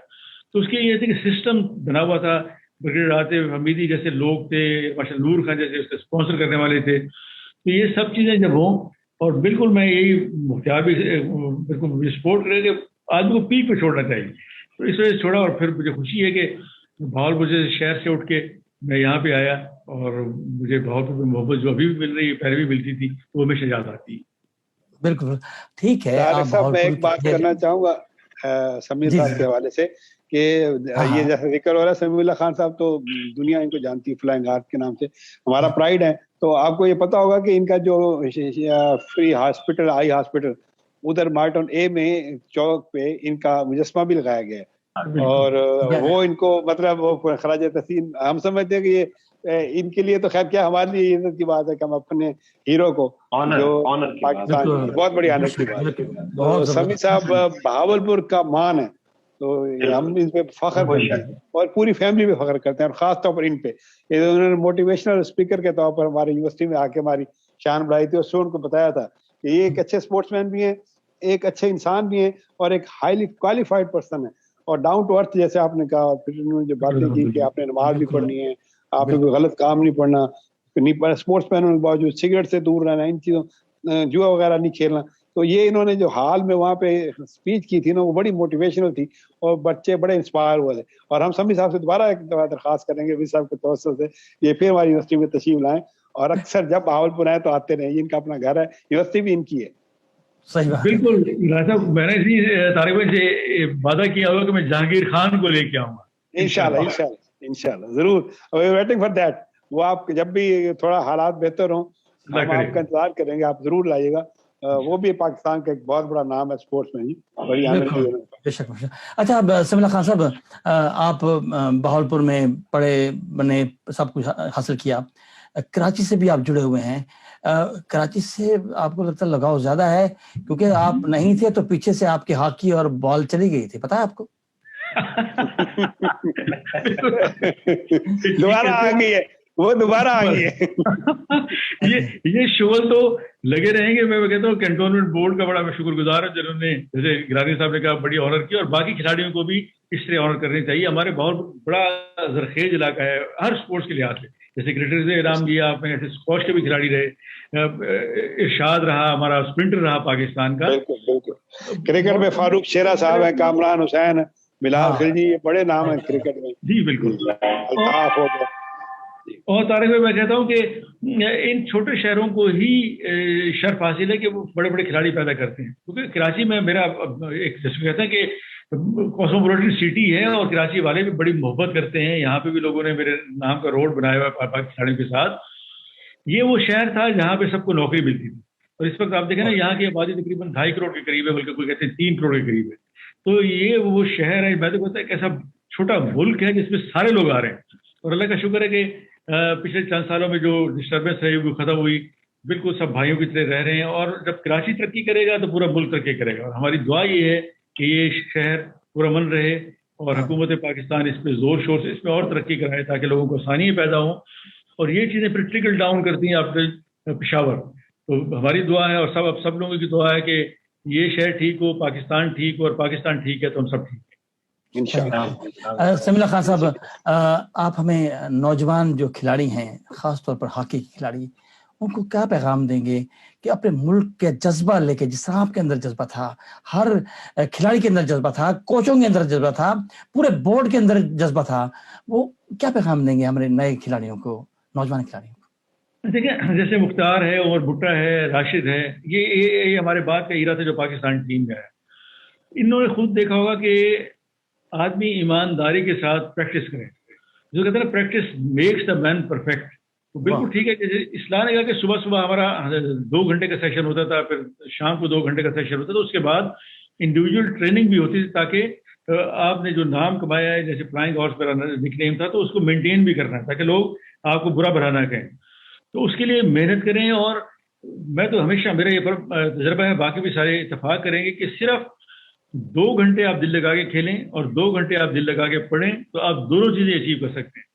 تو اس کے یہ تھے کہ سسٹم بنا ہوا تھا, برگیڈ عاطف حمیدی جیسے لوگ تھے, ماشاء اللہ نور خان جیسے اس کے اسپانسر کرنے والے تھے. تو یہ سب چیزیں جب ہوں, اور بالکل میں یہی مختار بھی بالکل سپورٹ کرے کہ آدمی کو پیک پہ چھوڑنا چاہیے. تو اس وجہ سے چھوڑا, اور پھر مجھے خوشی ہے کہ بھاولپور جیسے شہر سے اٹھ کے میں یہاں پہ آیا, اور مجھے بھاولپور میں محبت جو ابھی بھی مل رہی ہے, پہلے بھی ملتی تھی, وہ ہمیشہ یاد آتی ہے. بالکل ٹھیک ہے. صاحب میں ایک بات کرنا چاہوں گا سمیر صاحب کے حوالے سے, کہ یہ جیسے ذکر ہو رہا ہے, سمیع اللہ خان صاحب تو دنیا ان کو جانتی ہے فلائنگ آرٹ کے نام سے, ہمارا پرائڈ ہے. تو آپ کو یہ پتا ہوگا کہ ان کا جو فری ہاسپٹل, آئی ہاسپٹل, ادھر مارٹن اے میں چوک پہ ان کا مجسمہ بھی لگایا گیا ہے. اور وہ ان کو مطلب وہ خراج تحسین ہم سمجھتے ہیں کہ یہ ان کے لیے تو خیر کیا, ہمارے لیے عزت کی بات ہے کہ ہم اپنے ہیرو کو جو پاکستان بہت بڑی آنر کی بات ہے. سمیع صاحب بہاولپور کا مان ہے, تو ہم اس پہ فخر کرتے ہیں اور پوری فیملی پہ فخر کرتے ہیں, اور خاص طور پر ان پہ. انہوں نے موٹیویشنل اسپیکر کے طور پر ہماری یونیورسٹی میں آ کے ہماری شان بڑھائی تھی, اور سو ان کو بتایا تھا کہ یہ ایک اچھے اسپورٹس مین بھی ہیں, ایک اچھے انسان بھی ہیں, اور ایک ہائیلی کوالیفائڈ پرسن ہے, اور ڈاؤن ٹو ارتھ جیسے آپ نے کہا. پھر انہوں نے جو باتیں کی کہ آپ نے نماز بھی پڑھنی ہے, آپ نے کوئی غلط کام نہیں پڑھنا, اسپورٹس مین ہونے کے باوجود سگریٹ سے دور رہنا, ان چیزوں جوا وغیرہ نہیں کھیلنا. تو یہ انہوں نے جو حال میں وہاں پہ اسپیچ کی تھی نا, وہ بڑی موٹیویشنل تھی, اور بچے بڑے انسپائر ہوئے تھے. اور ہم سمیع صاحب سے دوبارہ ایک درخواست کریں گے, صاحب کے توسط سے یہ پھر ہماری یونیورسٹی میں تشریف لائیں, اور اکثر جب بہاولپور آئے تو آتے رہے. ان کا اپنا گھر ہے, یونیورسٹی بھی ان کی ہے. بالکل صاحب, میں نے طارق بھائی سے وعدہ کیا ہوا کہ میں جہانگیر خان کو لے کے آؤں گا انشاءاللہ ضرور. Waiting for that. وہ آپ جب بھی تھوڑا حالات بہتر ہوں, ہم آپ کا انتظار کریں گے, آپ ضرور لائیے گا. وہ بھی پاکستان کا ایک بہت بڑا نام ہے اسپورٹس میں. بے شک. اچھا سمیع اللہ خان صاحب, آپ بہاولپور میں پڑھے بنے, سب کچھ حاصل کیا, کراچی سے بھی آپ جڑے ہوئے ہیں. کراچی سے آپ کو لگتا ہے لگاؤ زیادہ ہے, کیونکہ آپ نہیں تھے تو پیچھے سے آپ کی ہاکی اور بال چلی گئی تھی, پتا ہے آپ کو؟ دوبارہ آ گئی ہے, وہ دوبارہ آ گئی ہے. یہ شغل تو لگے رہیں گے. میں کہتا ہوں کنٹونمنٹ بورڈ کا بڑا میں شکر گزار ہوں, جنہوں نے جیسے گرانی صاحب نے کہا بڑی آنر کی, اور باقی کھلاڑیوں کو بھی اس طرح آنر کرنی چاہیے. ہمارے بہت بڑا زرخیز علاقہ ہے ہر اسپورٹس کے لحاظ سے. جیسے کرکٹر سے انعام دیا آپ نے, ایسے اسکواش کے بھی کھلاڑی رہے, ارشاد رہا ہمارا اسپرنٹر رہا پاکستان کا. بالکل کرکٹ میں فاروق شیرا صاحب ہیں, کامران حسین, بلال خلجی, یہ بڑے نام ہیں کرکٹ میں. جی بالکل. الطاف ہو گیا. اور طارق بھائی, میں کہتا ہوں کہ ان چھوٹے شہروں کو ہی شرف حاصل ہے کہ وہ بڑے بڑے کھلاڑی پیدا کرتے ہیں. کیونکہ کراچی میں میرا ایک جیسے کہتے ہیں کہ کاسموپولیٹن سٹی ہے, اور کراچی والے بھی بڑی محبت کرتے ہیں. یہاں پہ بھی لوگوں نے میرے نام کا روڈ بنایا ہوا ہے پاکستانی کھلاڑیوں کے ساتھ. یہ وہ شہر تھا جہاں پہ سب کو نوکری ملتی تھی, اور اس وقت آپ دیکھیں نا یہاں کی آبادی تقریباً 2.5 کروڑ کے قریب ہے, بلکہ کوئی کہتے ہیں 3 کروڑ کے قریب ہے. تو یہ وہ شہر ہے, میں تو کہتا ہے کہ ایسا چھوٹا ملک ہے جس میں سارے لوگ آ رہے ہیں. اور اللہ کا شکر ہے کہ پچھلے چند سالوں میں جو ڈسٹربنس رہی وہ ختم ہوئی, بالکل سب بھائیوں کی طرح رہ رہے ہیں. اور جب کراچی ترقی کرے گا تو پورا ملک ترقی کرے گا. اور ہماری دعا یہ ہے کہ یہ شہر پورا من رہے, اور حکومت پاکستان اس پہ زور شور سے اس میں اور ترقی کرائے, تاکہ لوگوں کو آسانیاں پیدا ہوں. اور یہ چیزیں پھر ٹرکل ڈاؤن کرتی ہیں آپ پشاور. تو ہماری دعا ہے, اور سب لوگوں کی دعا ہے کہ یہ شہر ٹھیک ہو, پاکستان ٹھیک ہو, اور پاکستان ٹھیک ہے تو ہم سب ٹھیک ہیں. سمیع اللہ خان صاحب, آپ ہمیں نوجوان جو کھلاڑی ہیں, خاص طور پر ہاکی کے کھلاڑی, ان کو کیا پیغام دیں گے کہ اپنے ملک کے جذبہ لے کے، جس طرح آپ کے اندر جذبہ تھا، ہر کھلاڑی کے اندر جذبہ تھا، کوچوں کے اندر جذبہ تھا، پورے بورڈ کے اندر جذبہ تھا، وہ کیا پیغام دیں گے ہمارے نئے کھلاڑیوں کو، نوجوان کھلاڑیوں کو؟ دیکھیں جیسے مختار ہے، عمر بھٹا ہے، راشد ہے، یہ ہمارے بعد کا ایرا تھا جو پاکستان ٹیم میں ہے. انہوں نے خود دیکھا ہوگا کہ آدمی ایمانداری کے ساتھ پریکٹس کرے. جو کہتے ہیں نا practice makes the man perfect. تو بالکل ٹھیک ہے کہ اصلاح نے کہا کہ صبح صبح ہمارا 2 گھنٹے کا سیشن ہوتا تھا، پھر شام کو 2 گھنٹے کا سیشن ہوتا تھا. اس کے بعد انڈیویجول ٹریننگ بھی ہوتی تھی تاکہ آپ نے جو نام کمایا ہے، جیسے فلائنگ ہارس میرا نک نیم تھا، تو اس کو مینٹین بھی کرنا ہے تاکہ لوگ آپ کو برا بھلا نہ کہیں. تو اس کے لیے محنت کریں. اور میں تو ہمیشہ، میرا یہ تجربہ ہے، باقی بھی سارے اتفاق کریں گے کہ صرف 2 گھنٹے آپ دل لگا کے کھیلیں اور 2 گھنٹے آپ دل لگا کے پڑھیں تو آپ دونوں چیزیں اچیو کر سکتے ہیں.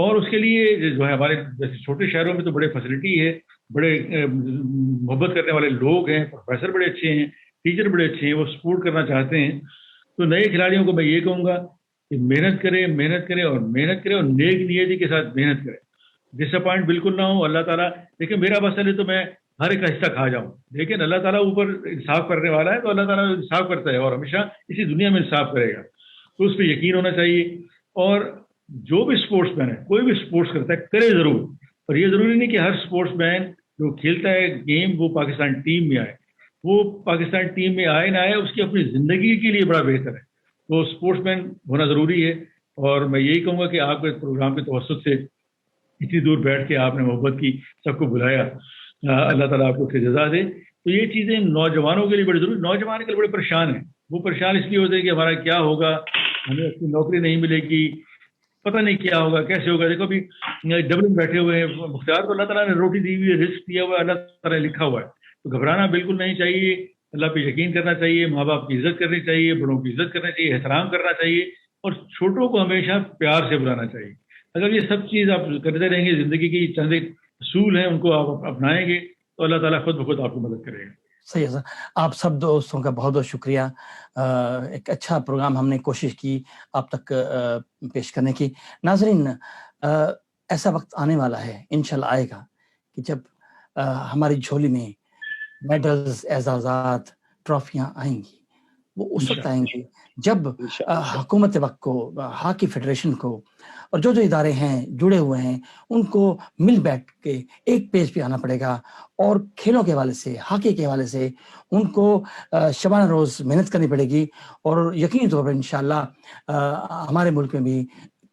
اور اس کے لیے جو ہے ہمارے جیسے چھوٹے شہروں میں تو بڑے فیسلٹی ہے، بڑے محبت کرنے والے لوگ ہیں، پروفیسر بڑے اچھے ہیں، ٹیچر بڑے اچھے ہیں، وہ سپورٹ کرنا چاہتے ہیں. تو نئے کھلاڑیوں کو میں یہ کہوں گا کہ محنت کریں اور نیک نیتی کے ساتھ محنت کریں. ڈس اپوائنٹ بالکل نہ ہو. اللہ تعالیٰ دیکھیں میرا مسئلہ ہے تو میں ہر ایک کا حصہ کھا جاؤں، لیکن اللہ تعالیٰ اوپر انصاف کرنے والا ہے، تو اللہ تعالیٰ انصاف کرتا ہے اور ہمیشہ اسی دنیا میں انصاف کرے گا. تو اس پہ یقین ہونا چاہیے. اور جو بھی اسپورٹس مین ہے، کوئی بھی اسپورٹس کرتا ہے، کرے ضرور. اور یہ ضروری نہیں کہ ہر اسپورٹس مین جو کھیلتا ہے گیم وہ پاکستان ٹیم میں آئے. وہ پاکستان ٹیم میں آئے نہ آئے، اس کی اپنی زندگی کے لیے بڑا بہتر ہے. تو اسپورٹس مین ہونا ضروری ہے. اور میں یہی کہوں گا کہ آپ کے پروگرام کے توسط سے اتنی دور بیٹھ کے آپ نے محبت کی، سب کو بلایا، اللہ تعالیٰ آپ کو پھر جزا دے. تو یہ چیزیں نوجوانوں کے لیے بڑی ضروری. نوجوان کے لیے بڑے پریشان ہیں. وہ پریشان اس لیے ہوتے ہیں کہ ہمارا کیا ہوگا، ہمیں اپنی نوکری نہیں ملے گی، پتہ نہیں کیا ہوگا، کیسے ہوگا. دیکھو ابھی ڈبلن بیٹھے ہوئے ہیں مختار، تو اللہ تعالیٰ نے روٹی دی ہوئی ہے، رزق دیا ہوا ہے، اللہ تعالیٰ نے لکھا ہوا ہے. تو گھبرانا بالکل نہیں چاہیے. اللہ پہ یقین کرنا چاہیے، ماں باپ کی عزت کرنی چاہیے، بڑوں کی عزت کرنی چاہیے، احترام کرنا چاہیے، اور چھوٹوں کو ہمیشہ پیار سے بلانا چاہیے. اگر یہ سب چیز آپ کرتے رہیں گے، زندگی کی چند اصول ہیں ان کو آپ اپنائیں گے، تو اللہ تعالیٰ خود بخود آپ کو مدد کرے گا. صحیح ہے سر. آپ سب دوستوں کا بہت بہت شکریہ. ایک اچھا پروگرام ہم نے کوشش کی آپ تک پیش کرنے کی. ناظرین، ایسا وقت آنے والا ہے، انشاءاللہ آئے گا، کہ جب ہماری جھولی میں میڈلز، اعزازات، ٹرافیاں آئیں گی. وہ اس وقت آئیں گی جب حکومت وقت کو، ہاکی فیڈریشن کو، اور جو ادارے ہیں جڑے ہوئے ہیں، ان کو مل بیٹھ کے ایک پیج پہ آنا پڑے گا. اور کھیلوں کے حوالے سے، ہاکی کے حوالے سے ان کو شبانہ روز محنت کرنی پڑے گی. اور یقینی طور پر انشاءاللہ ہمارے ملک میں بھی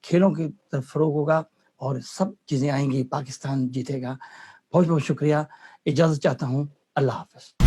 کھیلوں کی طرف فروغ ہوگا اور سب چیزیں آئیں گی، پاکستان جیتے گا. بہت بہت شکریہ. اجازت چاہتا ہوں. اللہ حافظ.